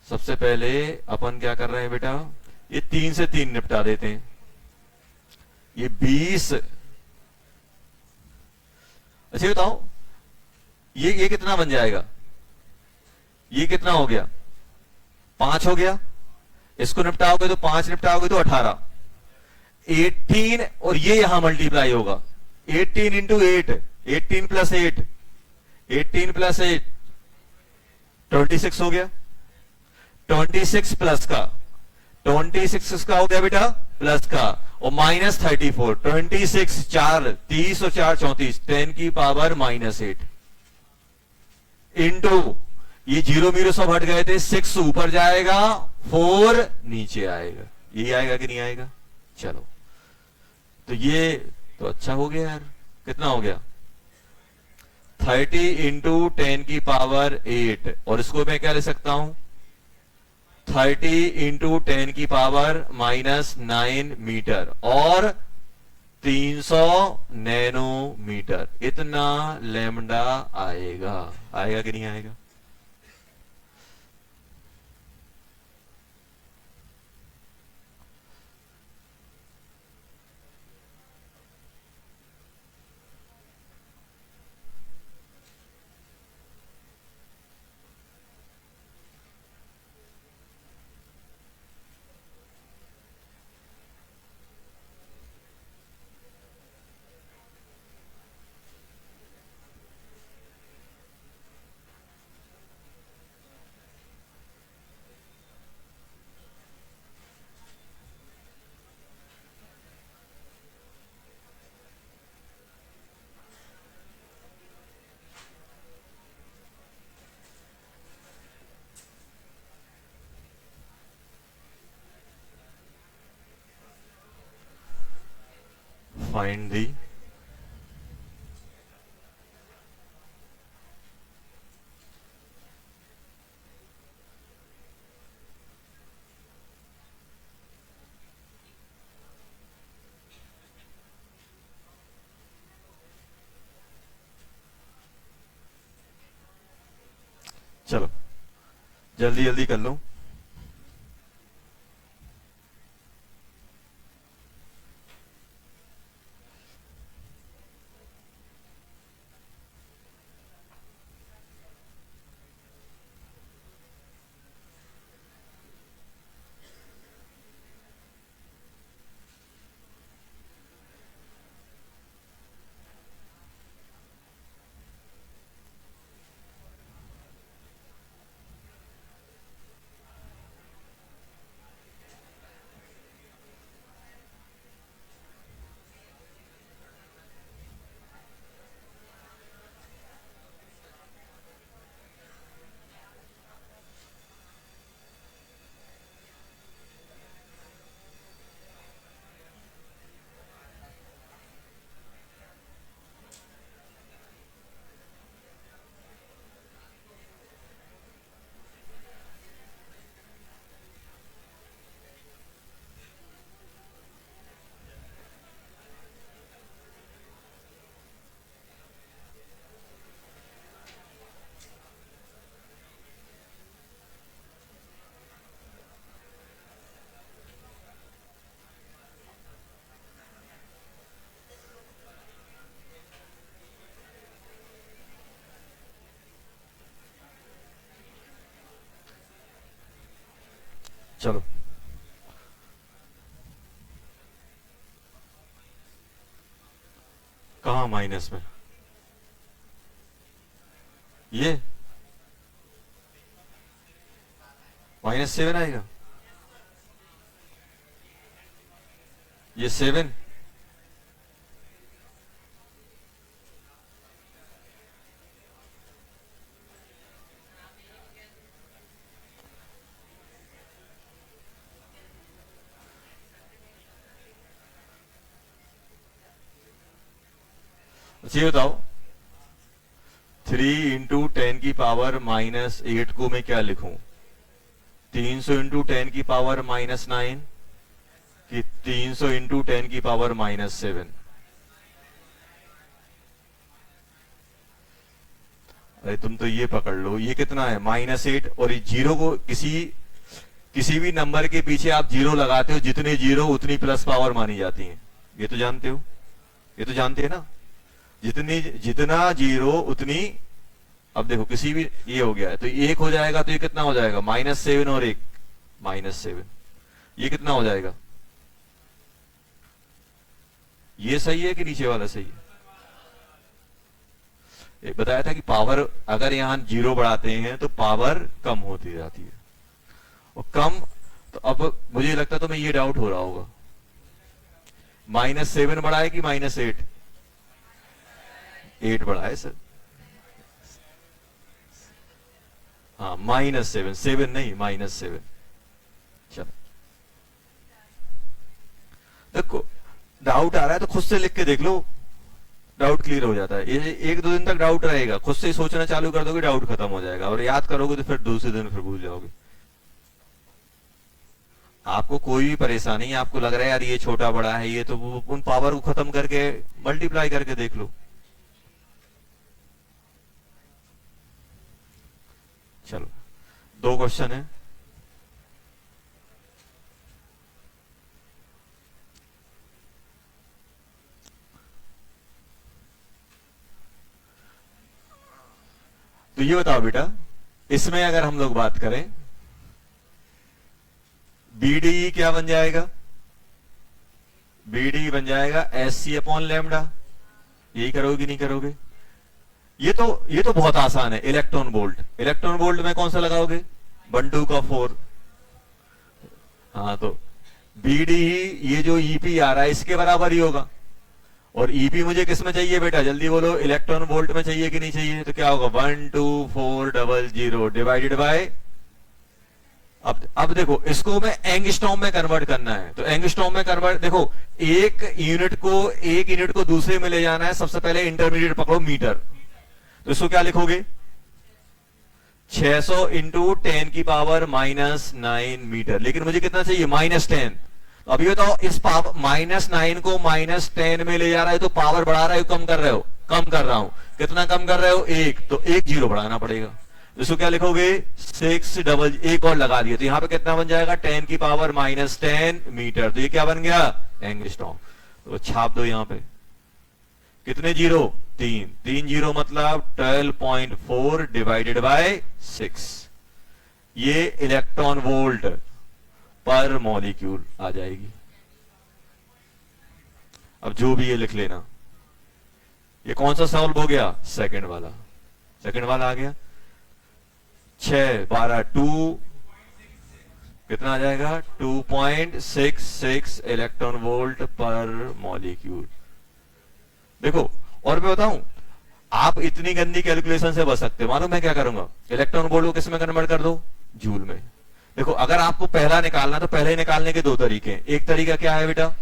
S1: सबसे पहले अपन क्या कर रहे हैं बेटा, ये 3 से 3 निपटा देते हैं, ये 20। अच्छा बताओ, ये कितना बन जाएगा, ये कितना हो गया, 5 हो गया। इसको निपटाओगे तो 5 निपटाओगे तो 18, 18, और ये यहां मल्टीप्लाई होगा 18 इंटू 8, 18 प्लस 8, 18 प्लस 8 26 हो गया। 26 प्लस का, 26 का हो गया बेटा प्लस का, और -34, 26 4 30 और 4 34, 10 की पावर -8 इंटू, ये 0 0 सब हट गए थे, 6 ऊपर जाएगा 4 नीचे आएगा, ये आएगा कि नहीं आएगा। चलो, तो ये तो अच्छा हो गया यार, कितना हो गया 30 इंटू 10 की पावर 8, और इसको मैं क्या ले सकता हूं 30 इंटू 10 की पावर -9 मीटर और 300 नैनोमीटर, इतना लैम्डा आएगा। आएगा कि नहीं आएगा। Find the चलो जल्दी जल्दी कर लो। चलो कहा माइनस में, ये -7 आएगा, ये 7, अच्छा ये बताओ 3 इंटू 10 की पावर -8 को मैं क्या लिखूं, 300 इंटू 10 की पावर -9 कि 300 इंटू 10 की पावर -7? अरे तुम तो ये पकड़ लो, ये कितना है -8, और ये जीरो को किसी भी नंबर के पीछे आप जीरो लगाते हो, जितने जीरो उतनी प्लस पावर मानी जाती है, ये तो जानते हो, ये तो जानते हैं ना, जितना जीरो उतनी। अब देखो किसी भी, ये हो गया है तो एक हो जाएगा, तो ये कितना हो जाएगा, -7 और एक -7, ये कितना हो जाएगा, ये सही है कि नीचे वाला सही है? एक बताया था कि पावर अगर यहां जीरो बढ़ाते हैं तो पावर कम होती जाती है, और कम, तो अब मुझे लगता है तो मैं ये डाउट हो रहा होगा, -7 बढ़ा है कि -8? 8 बढ़ा है सर, हाँ -7, 7 नहीं -7। चलो देखो डाउट आ रहा है तो खुद से लिख के देख लो, डाउट क्लियर हो जाता है। ये 1-2 दिन तक डाउट रहेगा, खुद से सोचना चालू कर दोगे डाउट खत्म हो जाएगा, और याद करोगे तो फिर दूसरे दिन फिर भूल जाओगे। आपको कोई भी परेशानी है, आपको लग रहा है यार ये छोटा बड़ा है, ये तो उन पावर को खत्म करके मल्टीप्लाई करके देख लो। चलो 2 क्वेश्चन है, तो ये बताओ बेटा, इसमें अगर हम लोग बात करें बीडी क्या बन जाएगा, बीडी बन जाएगा SC/λ, यही करोगे कि नहीं करोगे? ये तो बहुत आसान है, इलेक्ट्रॉन वोल्ट, इलेक्ट्रॉन वोल्ट में कौन सा लगाओगे, 1 2 का 4, हाँ तो बीडी ही ये जो ईपी आ रहा है इसके बराबर ही होगा, और ईपी मुझे किस में चाहिए बेटा, जल्दी बोलो, इलेक्ट्रॉन वोल्ट में चाहिए कि नहीं चाहिए? तो क्या होगा, 12400 डिवाइडेड बाय, अब देखो इसको मैं एंगस्ट्रॉम में कन्वर्ट करना है, तो एंगस्ट्रॉम में कन्वर्ट, देखो एक यूनिट को दूसरे में ले जाना है, सबसे पहले इंटरमीडिएट पकड़ो मीटर, तो इसको क्या लिखोगे, 600 इंटू 10 की पावर -9 मीटर, लेकिन मुझे कितना चाहिए, -10। तो अभी बताओ इस पावर -9 को -10 में ले जा रहा है, तो पावर बढ़ा रहा है कम कर रहे हो, कम कर रहा हूं, कितना कम कर रहे हो, 1, तो 1 जीरो बढ़ाना पड़ेगा, इसको क्या लिखोगे, 6 डबल, एक और लगा दिया, तो यहां पे कितना बन जाएगा, 10 की पावर -10 मीटर, तो ये क्या बन गया, एंगस्ट्रॉम। तो छाप दो यहां पे, कितने जीरो, 3 जीरो मतलब 12.4 डिवाइडेड बाय 6, ये इलेक्ट्रॉन वोल्ट पर मॉलिक्यूल आ जाएगी। अब जो भी ये लिख लेना, ये कौन सा सॉल्व हो गया, सेकंड वाला आ गया, 6 12 2, कितना आ जाएगा, 2.66 इलेक्ट्रॉन वोल्ट पर मॉलिक्यूल। देखो और मैं बताऊं, आप इतनी गंदी कैलकुलेशन से बच सकते हो, मालूम मैं क्या करूंगा, इलेक्ट्रॉन वोल्ट को किस में कन्वर्ट कर दो, जूल में। देखो अगर आपको पहला निकालना तो पहले निकालने के 2 तरीके हैं, एक तरीका क्या है बेटा,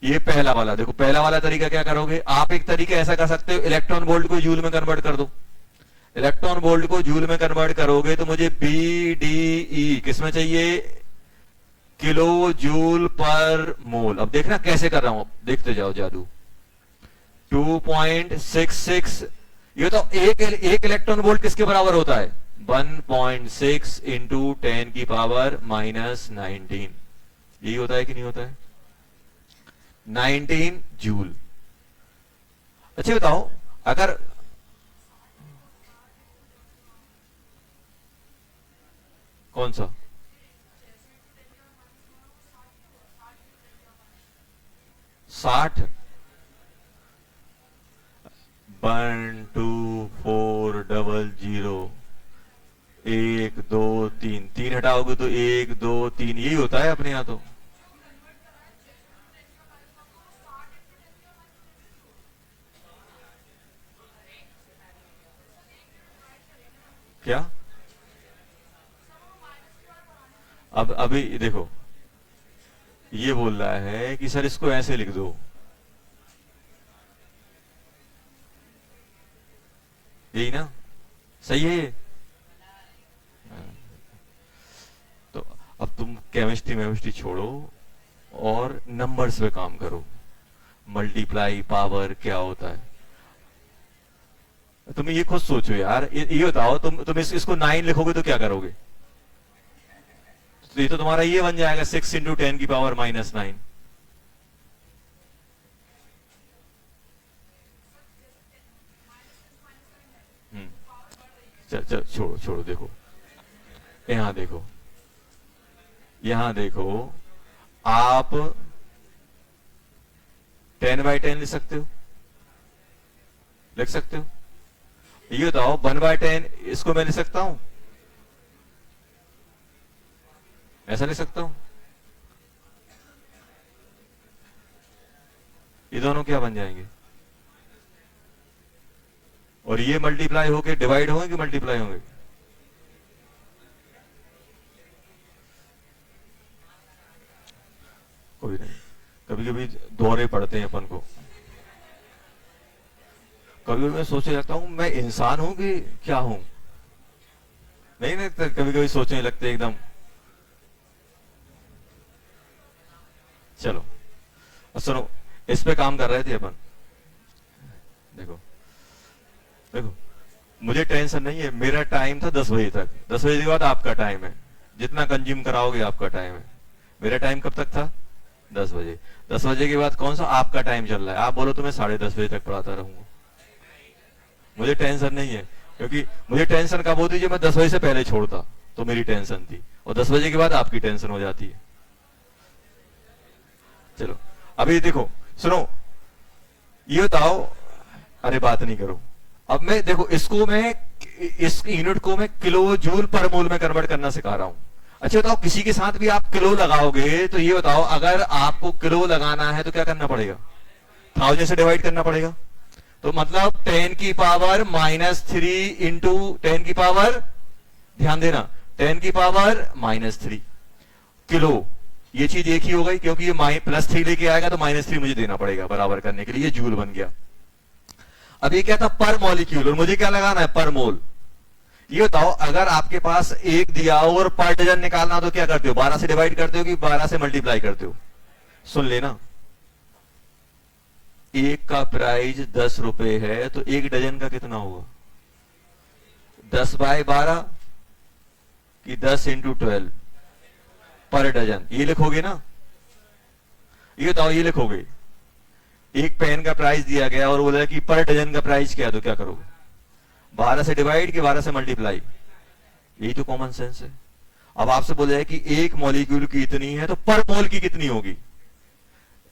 S1: ये पहला वाला, देखो पहला वाला तरीका क्या करोगे आप, एक तरीका ऐसा कर सकते हो, इलेक्ट्रॉन वोल्ट को जूल में कन्वर्ट कर दो, इलेक्ट्रॉन वोल्ट को जूल में कन्वर्ट करोगे तो मुझे BDE किसमें चाहिए, किलो जूल पर मोल। अब देखना कैसे कर रहा हूं, देखते जाओ जादू, 2.66, ये तो एक इलेक्ट्रॉन वोल्ट किसके बराबर होता है, 1.6 इंटू 10 की पावर -19, यही होता है कि नहीं होता है, 19 जूल। अच्छा बताओ अगर कौन सा, 2400 1 2 3 3 हटाओगे तो 1 2 3 यही होता है अपने यहां तो। क्या अब अभी देखो ये बोल रहा है कि सर इसको ऐसे लिख दो, यही ना, सही है ये। तो अब तुम केमिस्ट्री छोड़ो और नंबर्स पे काम करो। मल्टीप्लाई पावर क्या होता है तुम ये खुद सोचो यार। ये बताओ तुम इसको 9 लिखोगे तो क्या करोगे? तो ये तो तुम्हारा ये बन जाएगा 6 इंटू 10 की पावर -9। चल छोड़ो छोड़ो, देखो यहां देखो आप 10/10 लिख सकते हो। ये बताओ 1/10 इसको मैं लिख सकता हूं, ऐसा लिख सकता हूं। ये दोनों क्या बन जाएंगे? और ये मल्टीप्लाई होके डिवाइड होंगे कि मल्टीप्लाई होंगे? कोई नहीं, कभी कभी दोहरे पड़ते हैं अपन को। कभी कभी मैं सोचने लगता हूं मैं इंसान हूं कि क्या हूं, नहीं नहीं, कभी कभी सोचने लगते एकदम। चलो सुनो, इस पे काम कर रहे थे अपन। देखो देखो मुझे टेंशन नहीं है, मेरा टाइम था 10 बजे तक। 10 बजे के बाद आपका टाइम है, जितना कंज्यूम कराओगे आपका टाइम है। मेरा टाइम कब तक था? 10 बजे। 10 बजे के बाद कौन सा आपका टाइम चल रहा है? आप बोलो तो मैं 10:30 बजे तक पढ़ाता रहूंगा, मुझे टेंशन नहीं है। क्योंकि मुझे टेंशन कब होती है? जब मैं 10 बजे से पहले छोड़ता तो मेरी टेंशन थी, और 10 बजे के बाद आपकी टेंशन हो जाती है। चलो अभी देखो सुनो, ये बताओ, अरे बात नहीं करो। अब मैं देखो इसको मैं इस यूनिट को मैं किलो जूल पर मोल में कन्वर्ट करना सिखा रहा हूं। अच्छा बताओ, किसी के साथ भी आप किलो लगाओगे तो ये बताओ, अगर आपको किलो लगाना है तो क्या करना पड़ेगा? 1000 से डिवाइड करना पड़ेगा। तो मतलब 10 की पावर -3 इंटू 10 की पावर, ध्यान देना, 10 की पावर -3 किलो। ये चीज एक ही हो गई, क्योंकि ये +3 लेके आएगा तो -3 मुझे देना पड़ेगा बराबर करने के लिए। ये जूल बन गया। अब ये क्या था? पर मॉलिक्यूल। और मुझे क्या लगाना है? पर मोल। ये बताओ, अगर आपके पास एक दिया हो और पर डजन निकालना तो क्या करते हो? 12 से डिवाइड करते हो कि 12 से मल्टीप्लाई करते हो? सुन लेना, एक का प्राइस 10 रुपए है तो एक डजन का कितना होगा? 10/12 कि 10 इंटू 12 पर डजन। ये लिखोगे ना? ये बताओ, ये लिखोगे एक पेन का प्राइस दिया गया और बोला कि पर डजन का प्राइस क्या है, तो क्या करोगे? 12 से डिवाइड कि 12 से मल्टीप्लाई? यही तो कॉमन सेंस है। अब आपसे बोला है कि एक मॉलिक्यूल की इतनी है तो पर मोल की कितनी होगी?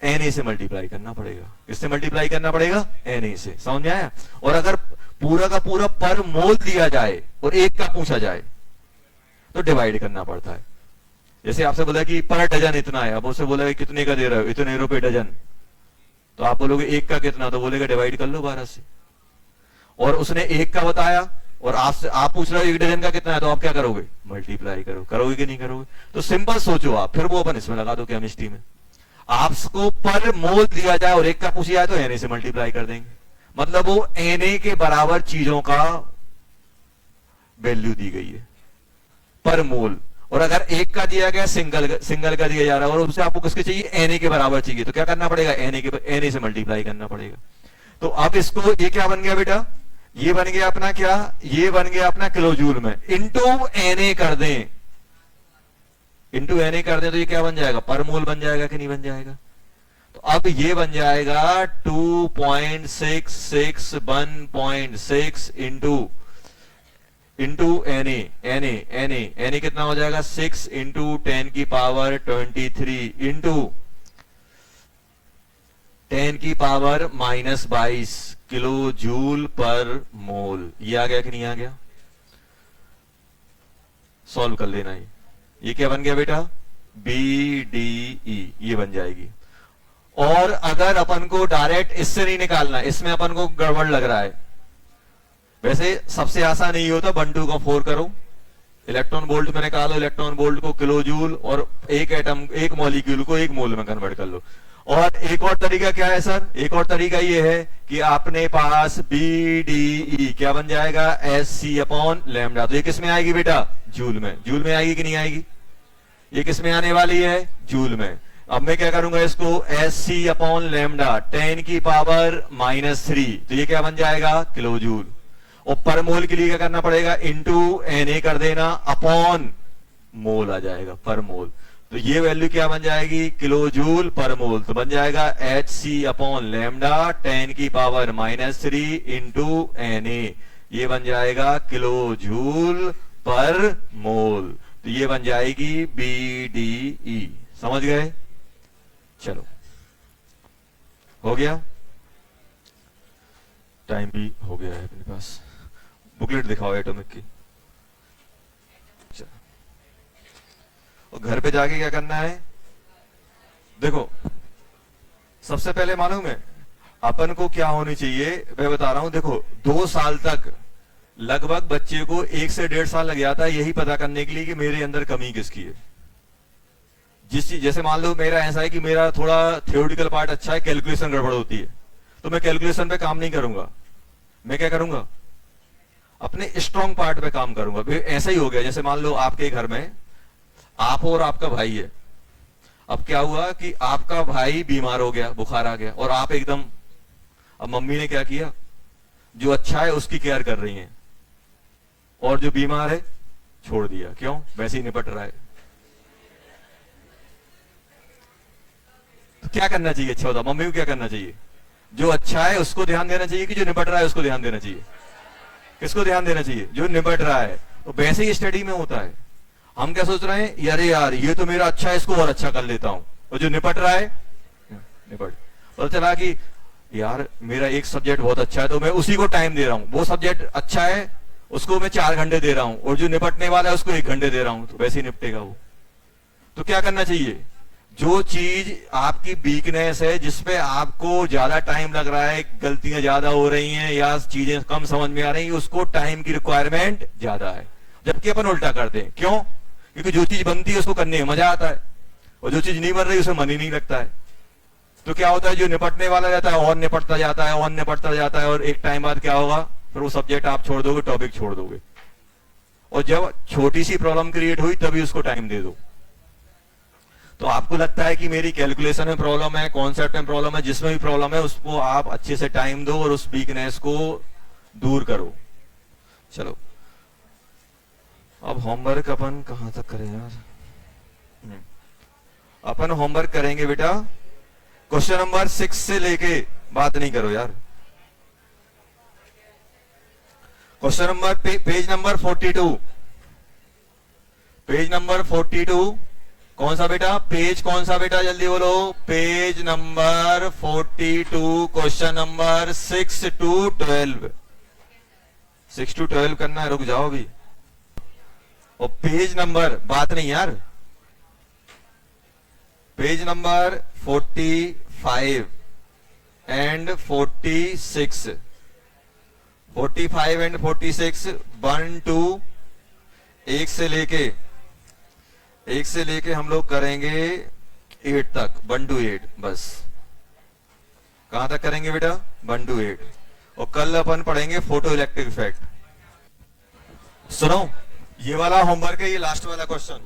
S1: Na से मल्टीप्लाई करना पड़ेगा। किससे मल्टीप्लाई करना पड़ेगा? Na से। समझ में आया? और अगर पूरा का पूरा पर मोल दिया जाए और एक का पूछा जाए तो डिवाइड करना पड़ता है। जैसे आपसे बोला कि पर डजन इतना है, अब उससे बोला कितने का दे रहे हो? इतने रुपए डजन। तो आप बोलोगे एक का कितना, तो बोलेगा डिवाइड कर लो 12 से। और उसने एक का बताया और आपसे आप पूछ रहे हो एक डजन का कितना है, तो आप क्या करोगे? मल्टीप्लाई करोगे कि नहीं करोगे? तो सिंपल सोचो आप, फिर वो अपन इसमें लगा दो केमिस्ट्री में। आपको पर मोल दिया जाए और एक का पूछा जाए तो Na से मल्टीप्लाई कर देंगे। मतलब वो Na के बराबर चीजों का वैल्यू दी गई है पर मोल। और अगर एक का दिया गया, सिंगल का दिया जा रहा है और उससे आपको किसके चाहिए? Na के बराबर चाहिए, तो क्या करना पड़ेगा? Na से मल्टीप्लाई करना पड़ेगा। तो अब इसको, ये क्या बन गया बेटा? ये बन गया अपना क्या? ये बन गया अपना किलो जूल में। इंटू Na कर दें, इंटू Na कर दें तो ये क्या बन जाएगा? पर मोल बन जाएगा कि नहीं बन जाएगा? तो अब ये बन जाएगा 2.661.6 इंटू Na कितना हो जाएगा? 6 इंटू 10 की पावर 23 इंटू 10 की पावर -22 किलो जूल पर मोल। ये आ गया कि नहीं आ गया? सॉल्व कर लेना। ये क्या बन गया बेटा? BDE ये बन जाएगी। और अगर अपन को डायरेक्ट इससे नहीं निकालना, इसमें अपन को गड़बड़ लग रहा है, वैसे सबसे आसान नहीं होता 1 2 को 4 करो, इलेक्ट्रॉन वोल्ट में निकालो, इलेक्ट्रॉन वोल्ट को किलो जूल और एक एटम एक मॉलिक्यूल को एक मोल में कन्वर्ट कर लो। और एक और तरीका क्या है सर? एक और तरीका ये है कि आपने पास BDE क्या बन जाएगा? SC upon lambda. तो ये किस में आएगी बेटा? जूल में। जूल में आएगी कि नहीं आएगी? ये किस में आने वाली है? जूल में। अब मैं क्या करूंगा इसको? SC अपॉन लैम्डा 10 की पावर -3, तो ये क्या बन जाएगा? Kilo joule. और पर मोल के लिए क्या करना पड़ेगा? इंटू Na कर देना, अपॉन मोल आ जाएगा, पर मोल। तो ये वैल्यू क्या बन जाएगी? किलो जूल पर मोल। तो बन जाएगा HC अपॉन लैम्डा 10 की पावर -3 इंटू Na। ये बन जाएगा किलो जूल पर मोल। तो ये बन जाएगी BDE। समझ गए? चलो, हो गया? टाइम भी हो गया है अपने पास। बुकलेट दिखाओ एटॉमिक की। और घर पे जाके क्या करना है? देखो, सबसे पहले मालूम है अपन को क्या होनी चाहिए, मैं बता रहा हूं। देखो, 2 साल तक लगभग बच्चे को 1 से 1.5 साल लग जाता है यही पता करने के लिए कि मेरे अंदर कमी किसकी है। जिस चीज, जैसे मान लो मेरा ऐसा है कि मेरा थोड़ा थियोरिटिकल पार्ट अच्छा है, कैलकुलेशन गड़बड़ होती है, तो मैं कैलकुलेशन पे काम नहीं करूंगा। मैं क्या करूंगा? अपने स्ट्रॉन्ग पार्ट पे काम करूंगा। ऐसा ही हो गया, जैसे मान लो आपके घर में आप और आपका भाई है। अब क्या हुआ कि आपका भाई बीमार हो गया, बुखार आ गया, और आप एकदम, अब मम्मी ने क्या किया? जो अच्छा है उसकी केयर कर रही हैं, और जो बीमार है छोड़ दिया। क्यों? वैसे ही निपट रहा है। तो क्या करना चाहिए? अच्छा होता, मम्मी को क्या करना चाहिए? जो अच्छा है उसको ध्यान देना चाहिए कि जो निपट रहा है उसको ध्यान देना चाहिए? किसको ध्यान देना चाहिए? जो निपट रहा है। तो वैसे ही स्टडी में होता है। हम क्या सोच रहे हैं? अरे यार ये तो मेरा अच्छा है, इसको और अच्छा कर लेता हूं। और जो निपट रहा है, निपट, पता चला कि यार मेरा एक सब्जेक्ट बहुत अच्छा है तो मैं उसी को टाइम दे रहा हूं। वो सब्जेक्ट अच्छा है, उसको मैं 4 घंटे दे रहा हूं, और जो निपटने वाला है उसको 1 घंटे दे रहा हूं। तो वैसे ही निपटेगा वो। तो क्या करना चाहिए? जो चीज आपकी वीकनेस है, जिसपे आपको ज्यादा टाइम लग रहा है, गलतियां ज्यादा हो रही हैं या चीजें कम समझ में आ रही हैं, उसको टाइम की रिक्वायरमेंट ज्यादा है। जबकि अपन उल्टा करते हैं। क्यों? क्योंकि जो चीज बनती है उसको करने में मजा आता है, और जो चीज नहीं बन रही उसमें मन ही नहीं लगता है। तो क्या होता है? जो निपटने वाला रहता है और निपटता जाता है, और निपटता जाता है, और एक टाइम बाद क्या होगा? फिर वो सब्जेक्ट आप छोड़ दोगे, टॉपिक छोड़ दोगे। और जब छोटी सी प्रॉब्लम क्रिएट हुई तभी उसको टाइम दे दो। तो आपको लगता है कि मेरी कैलकुलेशन में प्रॉब्लम है, कॉन्सेप्ट में प्रॉब्लम है, जिसमें भी प्रॉब्लम है उसको आप अच्छे से टाइम दो और उस वीकनेस को दूर करो। चलो, अब होमवर्क अपन कहां तक करें यार? अपन होमवर्क करेंगे बेटा क्वेश्चन नंबर 6 से लेके, बात नहीं करो यार। Question number page number 42, page number 42 कौन सा बेटा? पेज कौन सा बेटा? जल्दी बोलो। Page number 42, question number 6 to 12। 6 to 12 करना है, रुक जाओ अभी। और पेज नंबर, बात नहीं यार, page number 45 and 46, 45 and 46, 1 to 1 से लेके हम लोग करेंगे 8 तक, 1 to 8 बस। कहां तक करेंगे बेटा? 1 to 8। और कल अपन पढ़ेंगे फोटो इलेक्ट्रिक इफेक्ट। सुनो, ये वाला होमवर्क है, ये लास्ट वाला क्वेश्चन।